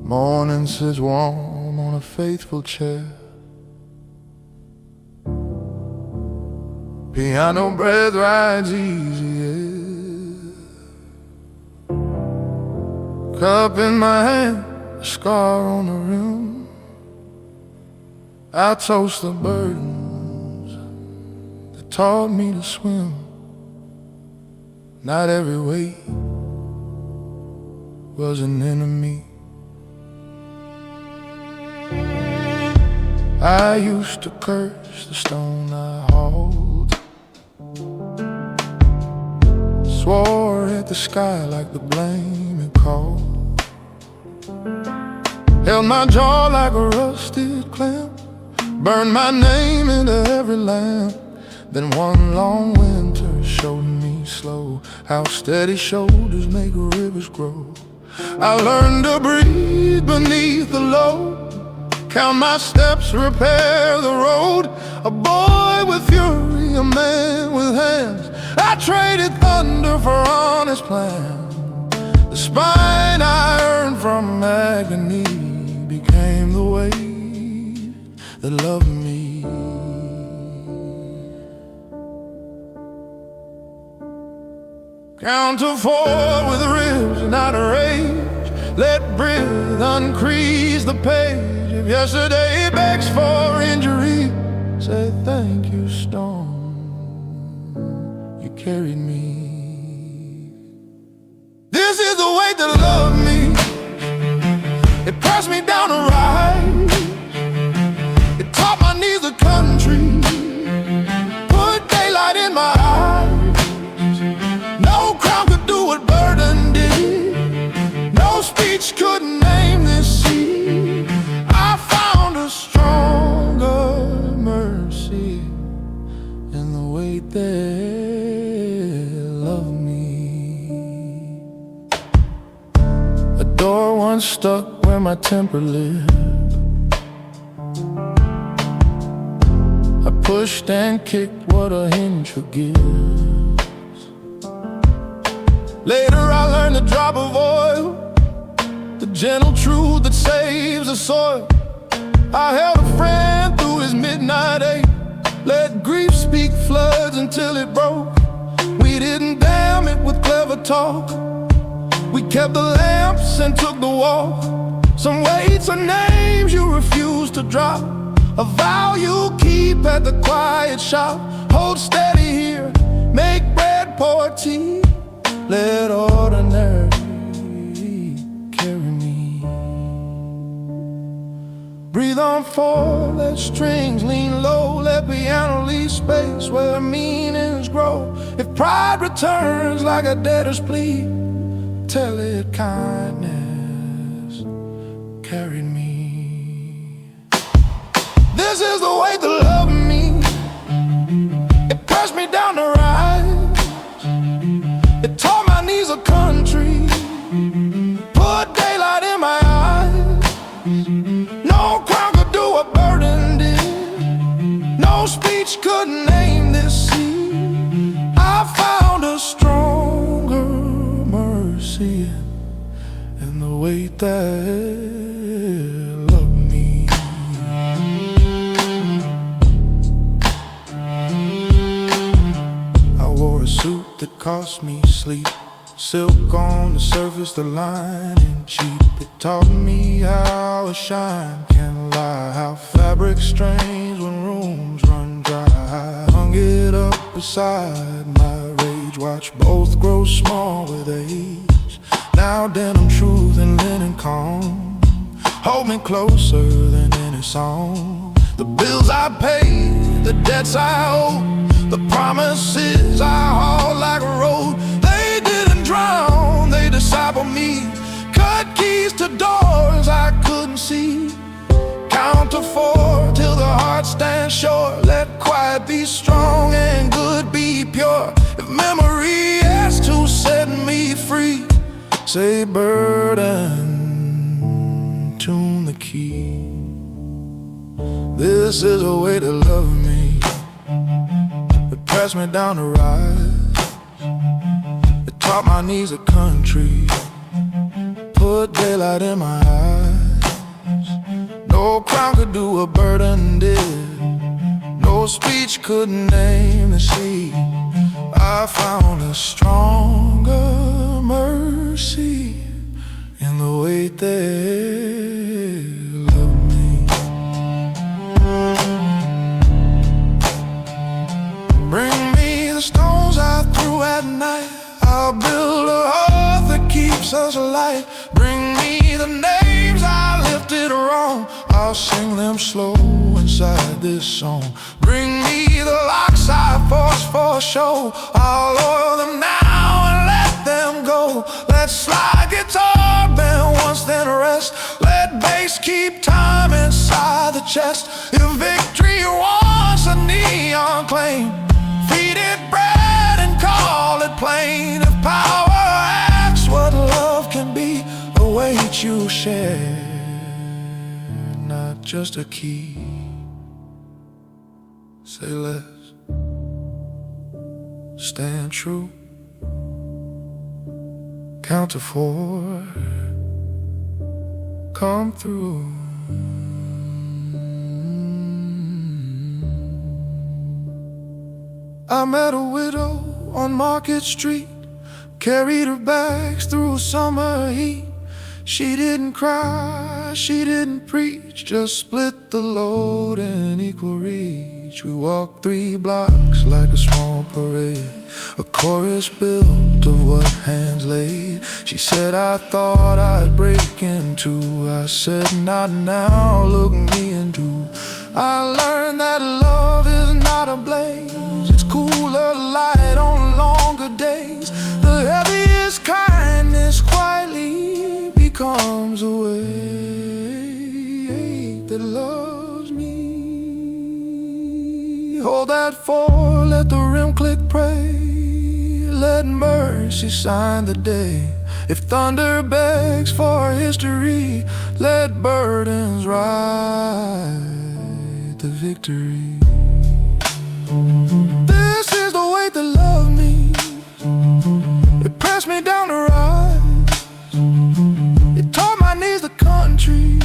Morning sits warm on a faithful chair. Piano breath rides easy, yeah. Cup in my hand, a scar on the rim. I toast the burdens that taught me to swim. Not every weight was an enemy. I used to curse the stone I hauled, swore at the sky like the blame it called, held my jaw like a rusted clamp, burned my name into every lamp. Then one long winter showed me slow how steady shoulders make rivers grow. I learned to breathe beneath the load, count my steps, repair the road. A boy with fury, a man with hands. I traded thunder for honest plan. The spine I earned from agony became the weight that loved me. Count to 4 with ribs, not a rage. Let breath uncrease the page. If yesterday begs for injury, say thank you, storm, you carried me. This is the way that loved me. It pressed me down to rise. It taught my knees a country, put daylight in my eyes. No crown could do what burden did. No speech could name this sea. I found a stronger mercy in the weight that loved me. A door once stuck where my temper lived. I pushed and kicked what a hinge forgives. Later I learned the drop of oil, the gentle truth that saves the soil. I held a friend through his midnight ache, let grief speak floods until it broke. We didn't dam it with clever talk, we kept the lamps and took the walk. Some weights are names you refuse to drop, a vow you keep at the quiet shop. Hold steady here, make bread, pour tea, let ordinary carry me. Breathe on 4, let strings lean low, let piano leave space where meanings grow. If pride returns like a debtor's plea, tell it kindness carried me. This is the way that loved me. It pressed me down to rise. It taught my knees a country, put daylight in my eyes. No crown could do what burden did. No speech could name this sea. I found a stronger mercy in the weight that loved me. I wore a suit that cost me sleep, silk on the surface, the lining cheap. It taught me how a shine can lie, how fabric strains when rooms run dry. I hung it up beside my rage, watch both grow small with age. Now denim truth and linen calm hold me closer than any song. The bills I paid, the debts I owe, the promises I haul like a road. They didn't drown, they disciple me, cut keys to doors I couldn't see. Count to 4 till the heart stands sure, let quiet be strong and good be pure. If memory has to set me free, say burden, tune the key. This is a way to love me. It pressed me down to rise. It taught my knees a country, put daylight in my eyes. No crown could do what burden did. No speech could name the sea. I found a stronger mercy in the way they love me. Bring me the stones I threw at night. I'll build a hearth that keeps us alive. Bring me the names I lifted wrong. I'll sing them slow inside this song. Bring me the locks I forced for show. I'll oil them now and let them go. Let slide guitar bend once then rest. Let bass keep time inside the chest. If victory wants a neon claim, feed it bread and call it plain. If power asks what love can be, await you share, not just a key. Say less, stand true, count to 4, come through. I met a widow on Market Street, carried her bags through summer heat. She didn't cry, she didn't preach, just split the load in equal reach. We walked 3 blocks like a small parade, a chorus built of what hands laid. She said, I thought I'd break in two. I said, not now, look me into. I learned that love is not a blaze. It's cooler light on longer days. The heaviest kindness quietly becomes a weight that loves me. Hold that 4, let the rim click, pray. Let mercy sign the day. If thunder begs for history, let burdens ride the victory. This is the weight that loved me. It pressed me down to rise. It taught my knees the country,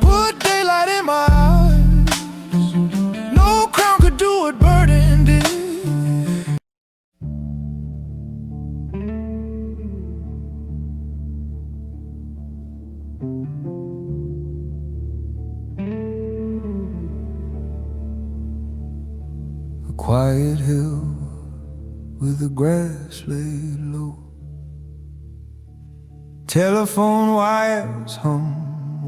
put daylight in my eyes. No crown could do what burden did. A quiet hill with the grass laid low. Telephone wires hum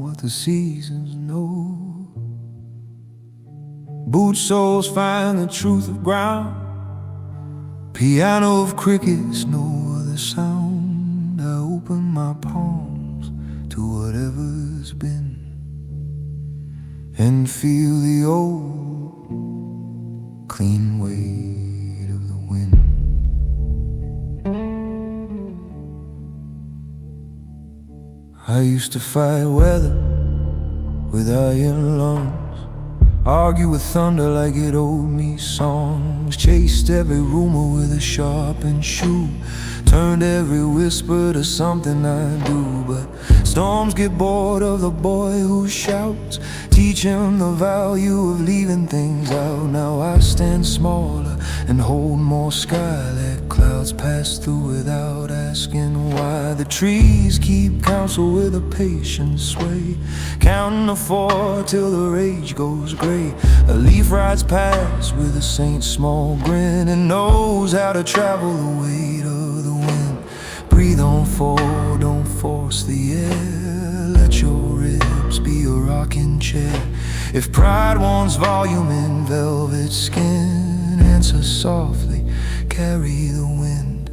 what the seasons know. Boot soles find the truth of ground. Piano of crickets, no other sound. I open my palms to whatever's been and feel the old clean weight of the wind. I used to fight weather with iron lungs, argue with thunder like it owed me songs, chased every rumor with a sharpened shoe, turned every whisper to something I do. But storms get bored of the boy who shouts, teach him the value of leaving things out. Now I stand smaller and hold more sky, let clouds pass through without asking why. The trees keep counsel with a patient sway, counting to 4 till the rage goes gray. A leaf rides past with a saint's small grin and knows how to travel the weight of the wind. Breathe on 4, don't force the air, let your ribs be a rocking chair. If pride wants volume in velvet skin, answer softly, carry the wind.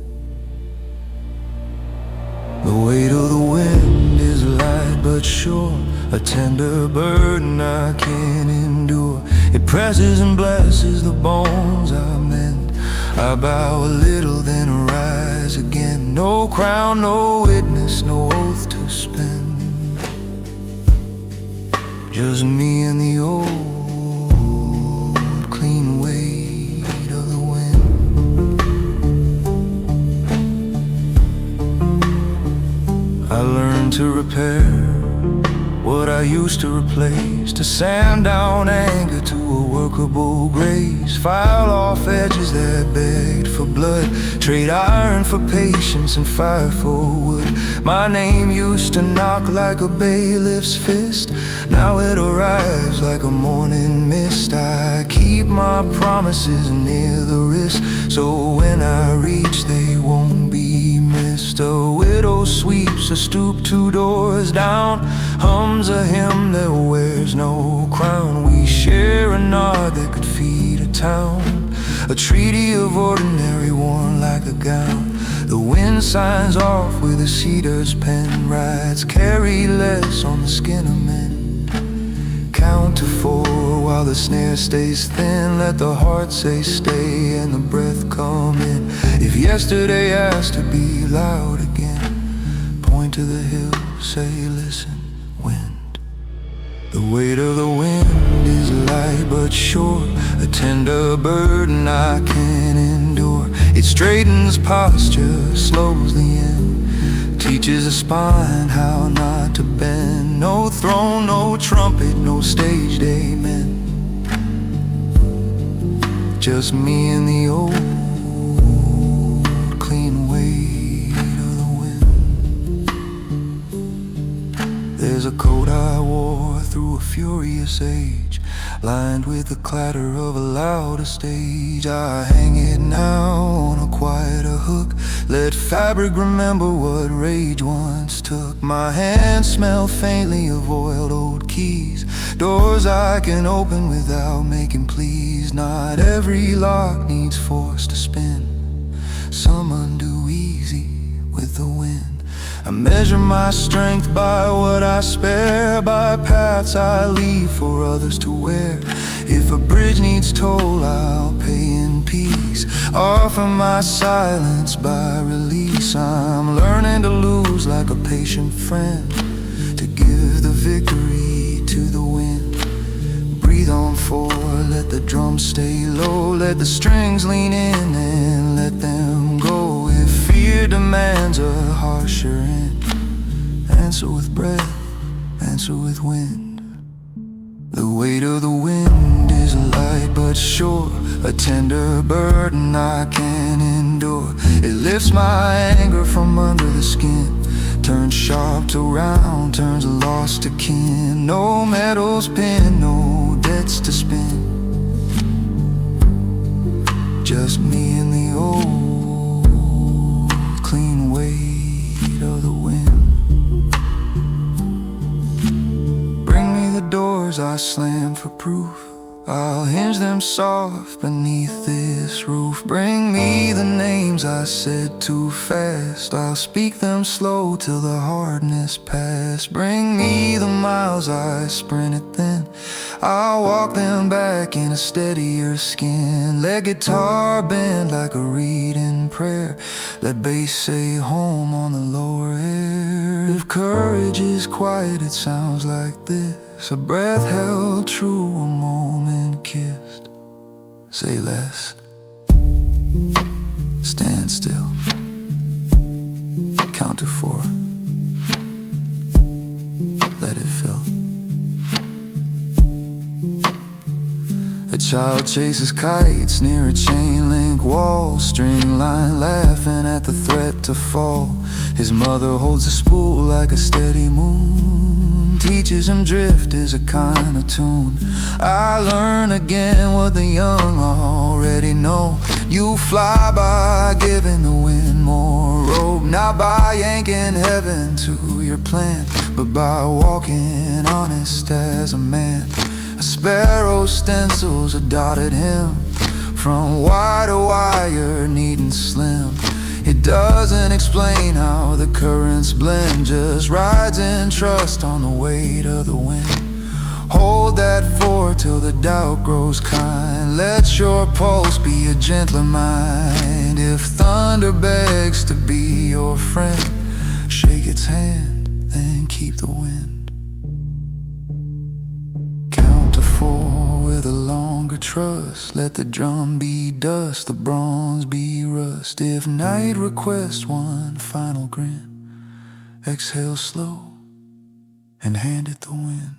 The weight of the wind is light but sure, a tender burden I can endure. It presses and blesses the bones I mend. I bow a little then rise again. No crown, no witness, no oath to spend. Just me and the old clean weight of the wind. I learned to repair what I used to replace, to sand down anger to a workable grace. File off edges that begged for blood, trade iron for patience and fire for wood. My name used to knock like a bailiff's fist, now it arrives like a morning mist. I keep my promises near the wrist, so when I reach they won't be missed. A widow sweeps a stoop 2 doors down, hums a hymn that wears no crown. We share a nod that could feed a town, a treaty of ordinary worn like a gown. The wind signs off with a cedar's pen, writes carry less on the skin of men. Count to 4 while the snare stays thin, let the heart say stay and the breath come in. If yesterday asked to be loud again, point to the hill, say listen, wind. The weight of the wind is light but sure, a tender burden I can endure. It straightens posture, slows the end, teaches a spine how not to bend. No throne, no trumpet, no staged amen, just me and the old clean weight of the wind. There's a coat I wore through a furious age, lined with the clatter of a louder stage. I hang it now on a quieter hook, let fabric remember what rage once took. My hands smell faintly of oiled old keys, doors I can open without making pleas. Not every lock needs force to spin, some undo easy with the wind. I measure my strength by what I spare, by paths I leave for others to wear. If a bridge needs toll, I'll pay in peace, offer my silence by release. I'm learning to lose like a patient friend, to give the victory to the wind. Breathe on 4, let the drums stay low, let the strings lean in and let them go. If fear demands a harsher end, answer with breath, answer with wind. The weight of the wind is light but sure, a tender burden I can endure. It lifts my anger from under the skin, turns sharp to round, turns lost to kin. No medals pinned, no debts to spin, just me and the old clean weight of the wind. Bring me the doors I slam for proof, I'll hinge them soft beneath this roof. Bring me the names I said too fast, I'll speak them slow till the hardness pass. Bring me the miles I sprinted then, I'll walk them back in a steadier skin. Let guitar bend like a reading prayer, let bass say home on the lower air. If courage is quiet, it sounds like this, a breath held true, a moment kissed. Say less, stand still, count to 4, let it fill. A child chases kites near a chain link wall, string line laughing at the threat to fall. His mother holds a spool like a steady moon, teaches him drift is a kind of tune. I learn again what the young already know. You fly by giving the wind more rope, not by yanking heaven to your plan, but by walking honest as a man. A sparrow stencils a dotted hymn, from wire to wire, neat and slim. It doesn't explain how the currents blend, just rides in trust on the weight of the wind. Hold that 4 till the doubt grows kind, let your pulse be a gentler mind. If thunder begs to be your friend, shake its hand, then keep the wind. Count to 4 with a longer trust, let the drum be dust, the bronze be rust. If night requests one final grin, exhale slow and handed the wind.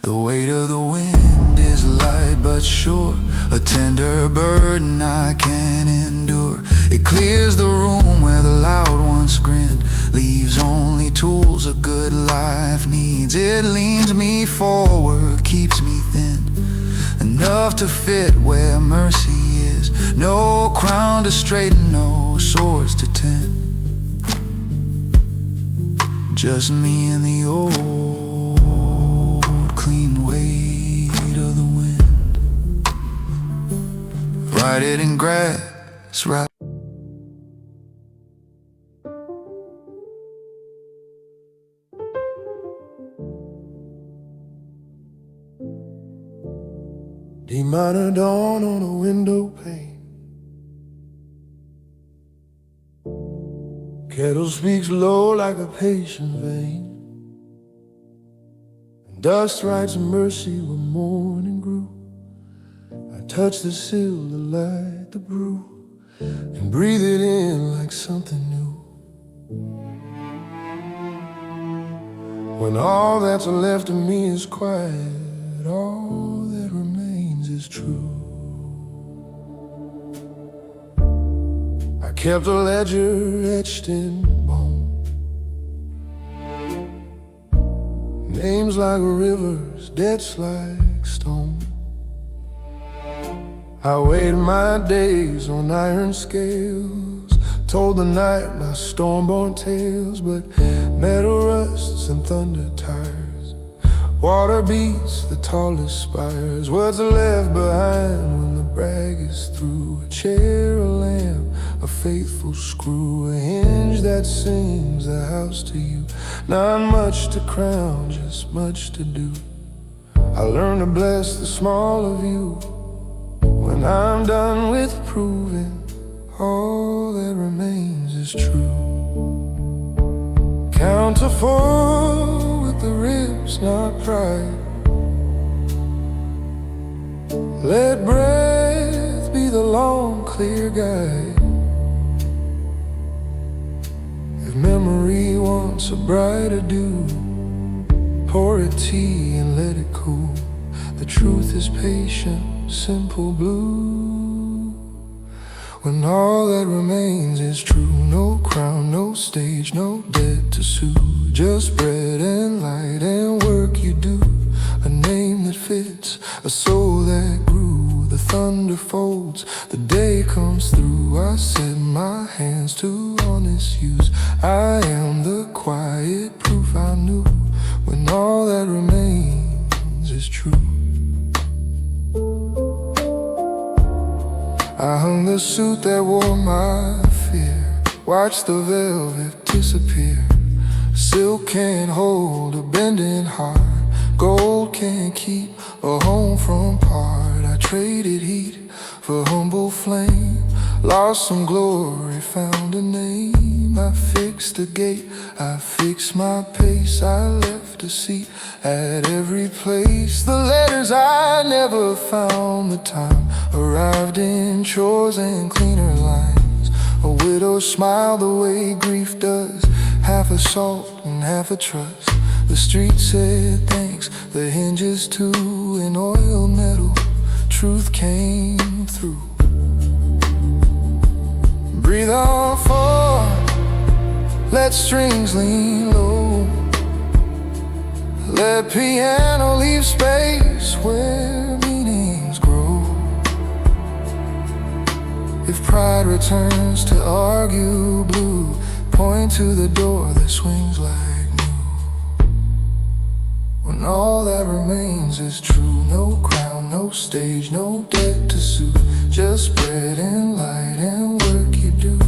The weight of the wind is light but sure, a tender burden I can endure. It clears the room where the loud once grinned, leaves only tools a good life needs. It leans me forward, keeps me thin, enough to fit where mercy is. No crown to straighten, no swords to tend, just me and the old clean weight of the wind. Ride it in grass, right. D minor dawn on a window pane, kettle speaks low like a patient vein, and dust writes mercy where morning grew. I touch the sill to light the brew, and breathe it in like something new. When all that's left of me is quiet, all that remains is true. I kept a ledger etched in bone, names like rivers, debts like stone. I weighed my days on iron scales, told the night my storm-born tales, but metal rusts and thunder tires, water beats the tallest spires. Words are left behind when the brag is through, a chair, a lamp, a faithful screw, a hinge that sings the house to you. Not much to crown, just much to do. I learn to bless the small of you. When I'm done with proving, all that remains is true. Count to 4 with the ribs, not pride. Let breath be the long, clear guide. If memory wants a brighter dew, pour a tea and let it cool. The truth is patient, simple blue. When all that remains is true, no crown, no stage, no debt to sue, just bread and light and work you do. A name that fits, a soul that grew. The thunder folds, the day comes through. I set my hands to honest use. I am the quiet proof I knew. When all that remains is true. I hung the suit that wore my fear, watched the velvet disappear. Silk can't hold a bending heart, gold can't keep a home from part. I traded heat for humble flame, lost some glory, found a name. I fixed the gate, I fixed my pace, I left a seat at every place. The letters I never found the time arrived in chores and cleaner lines. A widow's smile the way grief does, half a salt and half a trust. The street said thanks, the hinges too, in oiled metal, truth came through. Breathe on forward, let strings lean low, let piano leave space where meanings grow. If pride returns to argue blue, point to the door that swings like new. When all that remains is true, no crown, no stage, no debt to sue, just bread and light and work you do.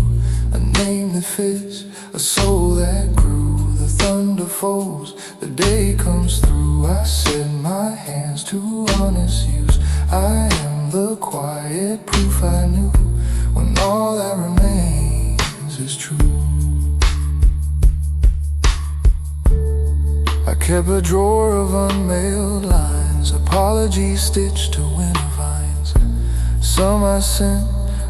A name that fits, a soul that grew. The thunder falls, the day comes through. I set my hands to honest use. I am the quiet proof I knew. When all that remains is true. I kept a drawer of unmailed lines, apologies stitched to winter vines. Some I sent,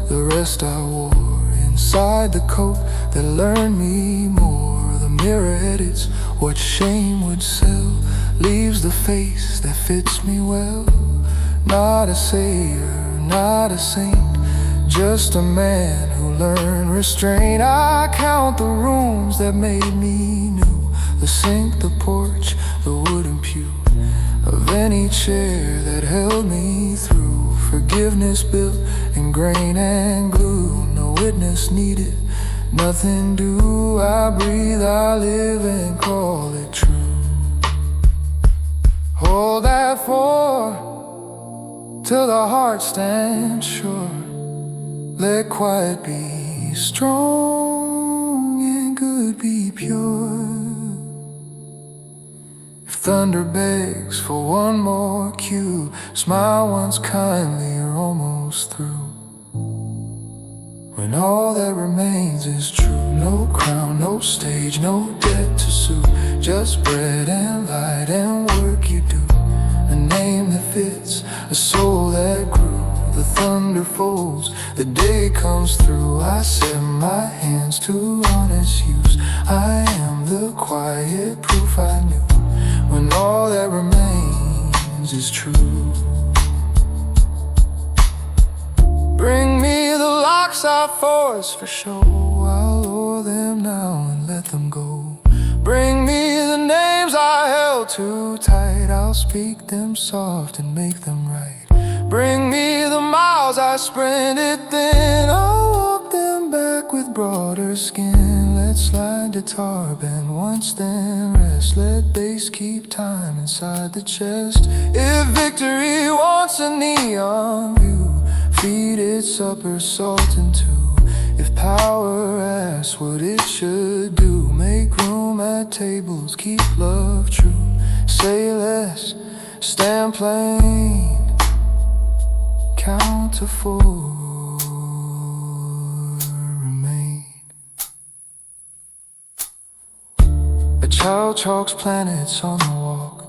the rest I wore in inside the coat that learned me more. The mirror edits what shame would sell, leaves the face that fits me well. Not a savior, not a saint, just a man who learned restraint. I count the rooms that made me new, the sink, the porch, the wooden pew of any chair that held me through. Forgiveness built in grain and glue, no witness needed, nothing due. I breathe, I live and call it true. Hold that for till the heart stands sure. Let quiet be strong and good be pure. If thunder begs for one more cue, smile once kindly, you're almost through. When all that remains is true, no crown, no stage, no debt to sue, just bread and light and work you do. A name that fits, a soul that grew. The thunder falls, the day comes through. I set my hands to honest use. I am the quiet proof I knew. When all that remains is true. Bring me the locks I forced for show. I'll lower them now and let them go. Bring me the names I held too tight. I'll speak them soft and make them right. Bring me the miles I sprinted thin. I'll walk them back with broader skin. Let's slide guitar bend once then rest. Let bass keep time inside the chest. If victory wants a neon view, feed it supper salt and two. If power asks what it should do, make room at tables, keep love true. Say less, stand plain, count to 4, remain. A child chalks planets on the walk,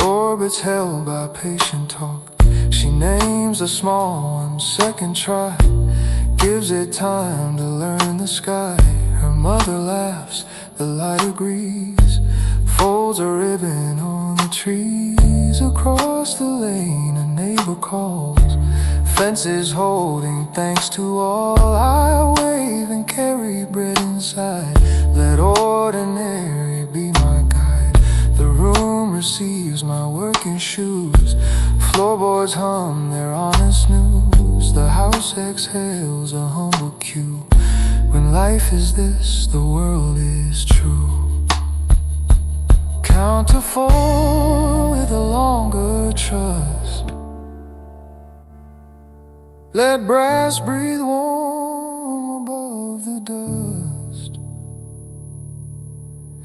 orbits held by patient talk. She names the small one second try, gives it time to learn the sky. Her mother laughs, the light agrees, folds a ribbon on the trees. Across the lane a neighbor calls, fences holding thanks to all. I wave and carry bread inside, let ordinary be my guide. The room receives my working shoes, floorboards hum their honest news. The house exhales a humble cue. When life is this, the world is true. Count to 4 with a longer trust. Let brass breathe warm above the dust.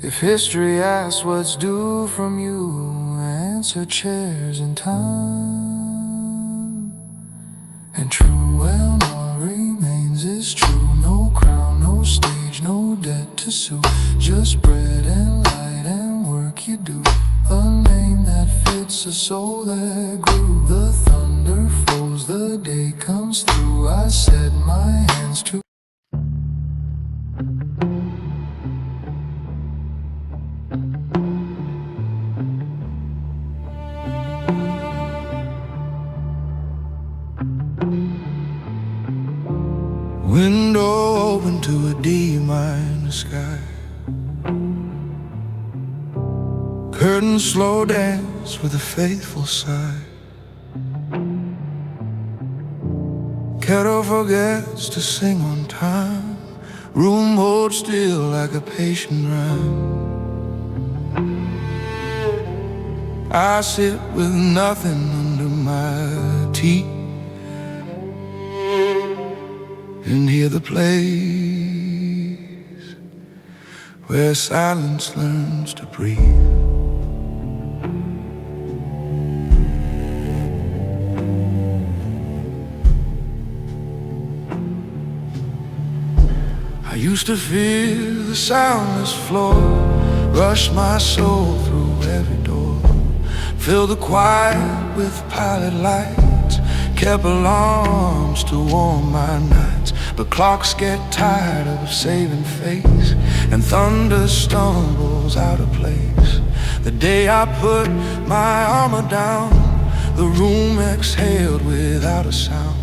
If history asks what's due from you, answer chairs in time. And true, well, all remains is true. No crown, no stage, no debt to sue, just bread and light and work you do. A name that fits, a soul that grew. The thunder falls, the day comes through. I set my hands to window open to a D-minor sky. Curtains slow dance with a faithful sigh. Kettle forgets to sing on time. Room holds still like a patient rhyme. I sit with nothing under my teeth and hear the place where silence learns to breathe. I used to fear the soundless floor, rush my soul through every door, fill the quiet with pilot lights, kept alarms to warm my nights. But clocks get tired of saving face, and thunder stumbles out of place. The day I put my armor down, the room exhaled without a sound.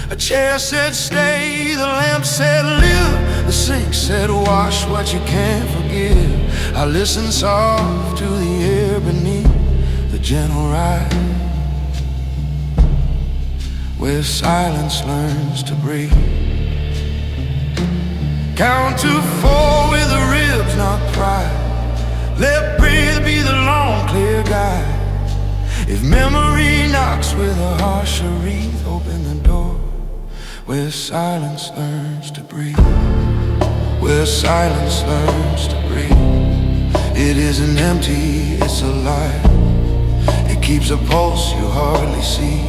A chair said stay, the lamp said live, the sink said wash what you can't forgive. I listened soft to the air beneath the gentle ride, where silence learns to breathe. Count to 4 with the ribs, not pride. Let breathe be the long, clear guide. If memory knocks with a harsher wreath, open the door where silence learns to breathe. Where silence learns to breathe. It isn't empty, it's alive. It keeps a pulse you hardly see.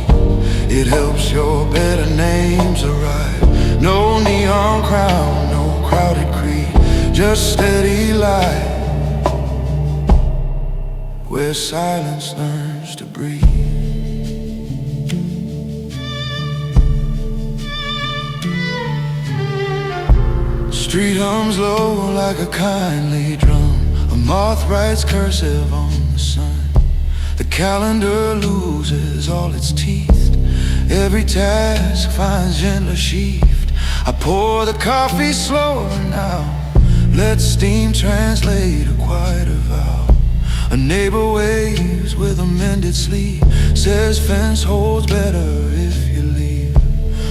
It helps your better names arrive. No neon crown, no crowded creed, just steady light, where silence learns to breathe. Street hums low like a kindly drum. A moth writes cursive on the sun. The calendar loses all its teeth. Every task finds gentler sheathed. I pour the coffee slower now. Let steam translate a quieter vow. A neighbor waves with a mended sleeve, says fence holds better if you leave.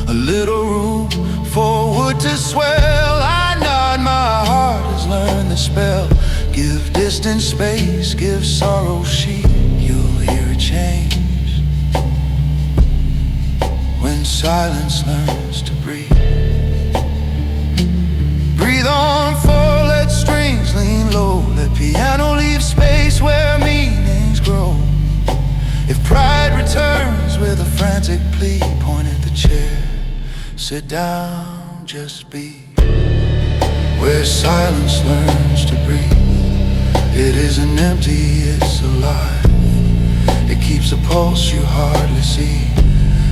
A little room for wood to swell. I nod, my heart has learned the spell. Give distance space, give sorrow sheep. You'll hear it change when silence learns to breathe. Breathe on full, let strings lean low. Let piano leave space where meanings grow. If pride returns with a frantic plea, point at the chair, sit down, just be. Where silence learns to breathe. It isn't empty, it's alive. It keeps a pulse you hardly see.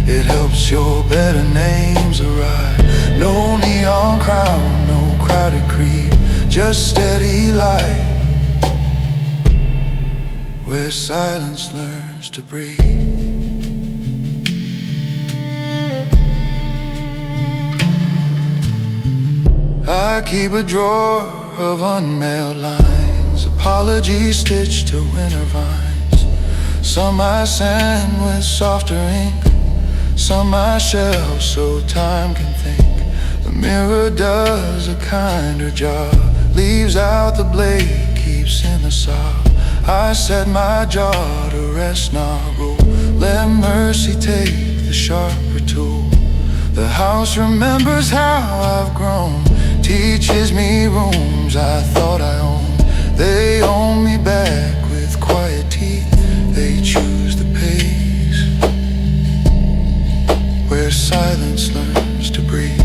It helps your better names arrive. No neon crown, no crowded creed, just steady light, where silence learns to breathe. I keep a drawer of unmailed lines, apologies stitched to winter vines. Some I sand with softer ink, some I shelve so time can think. The mirror does a kinder job, leaves out the blade, keeps in the saw. I set my jaw to rest, not rule. Let mercy take the sharper tool. The house remembers how I've grown, teaches me rooms I thought I owned. They own me back with quiet teeth, they choose the pace, where silence learns to breathe.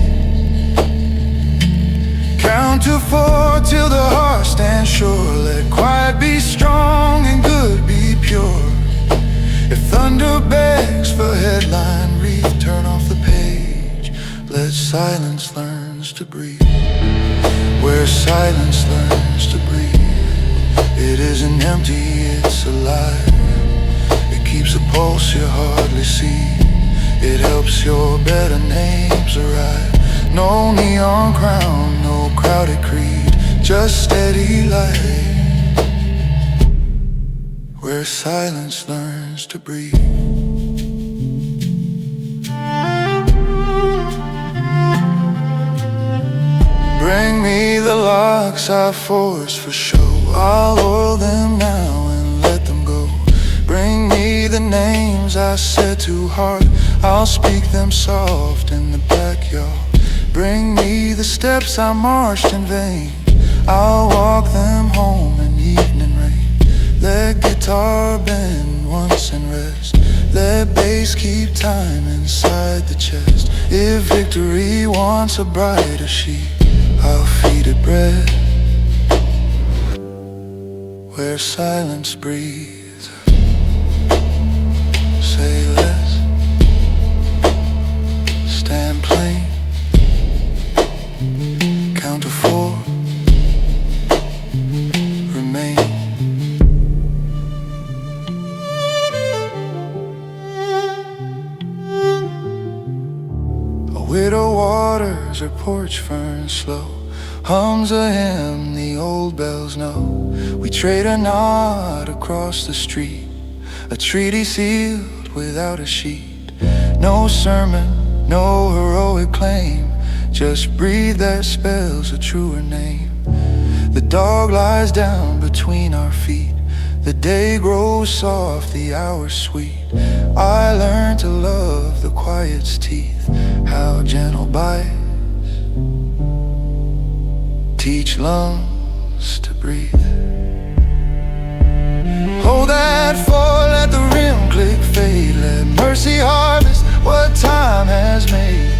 Count to 4 till the heart stands sure. Let quiet be strong and good be pure. If thunder begs for headline read, turn off the page, let silence learns to breathe. Where silence learns to breathe. It isn't empty, it's alive. It keeps a pulse you hardly see. It helps your better names arrive. No neon crown, no crowded creed, just steady light, where silence learns to breathe. Bring me the locks I forced for show. I'll oil them now and let them go. Bring me the names I said too hard, I'll speak them soft in the backyard. Bring me the steps I marched in vain, I'll walk them home in evening rain. Let guitar bend once and rest, let bass keep time inside the chest. If victory wants a brighter sheet, I'll feed it bread, where silence breathes. Say less, count to 4, remain. A widow waters her porch fern slow, hums a hymn the old bells know. We trade a nod across the street, a treaty sealed without a sheet. No sermon, no heroic claim, just breathe that spells a truer name. The dog lies down between our feet, the day grows soft, the hours sweet. I learned to love the quiet's teeth, how gentle bites teach lungs to breathe. Hold that fall, let the rim click fade, let mercy harvest what time has made.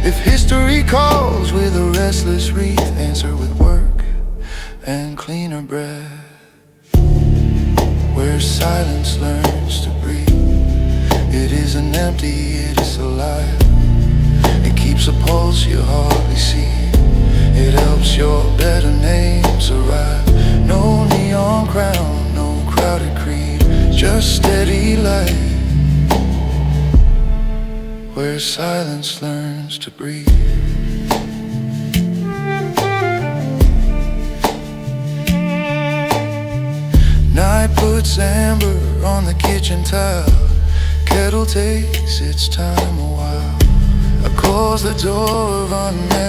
If history calls with a restless wreath, answer with work and cleaner breath. Where silence learns to breathe, it isn't empty, it is alive. It keeps a pulse you hardly see, it helps your better names arrive. No neon crown, no crowded creed, just steady light. Where silence learns to breathe. Night puts amber on the kitchen tile, kettle takes its time a while. I close the door of unmet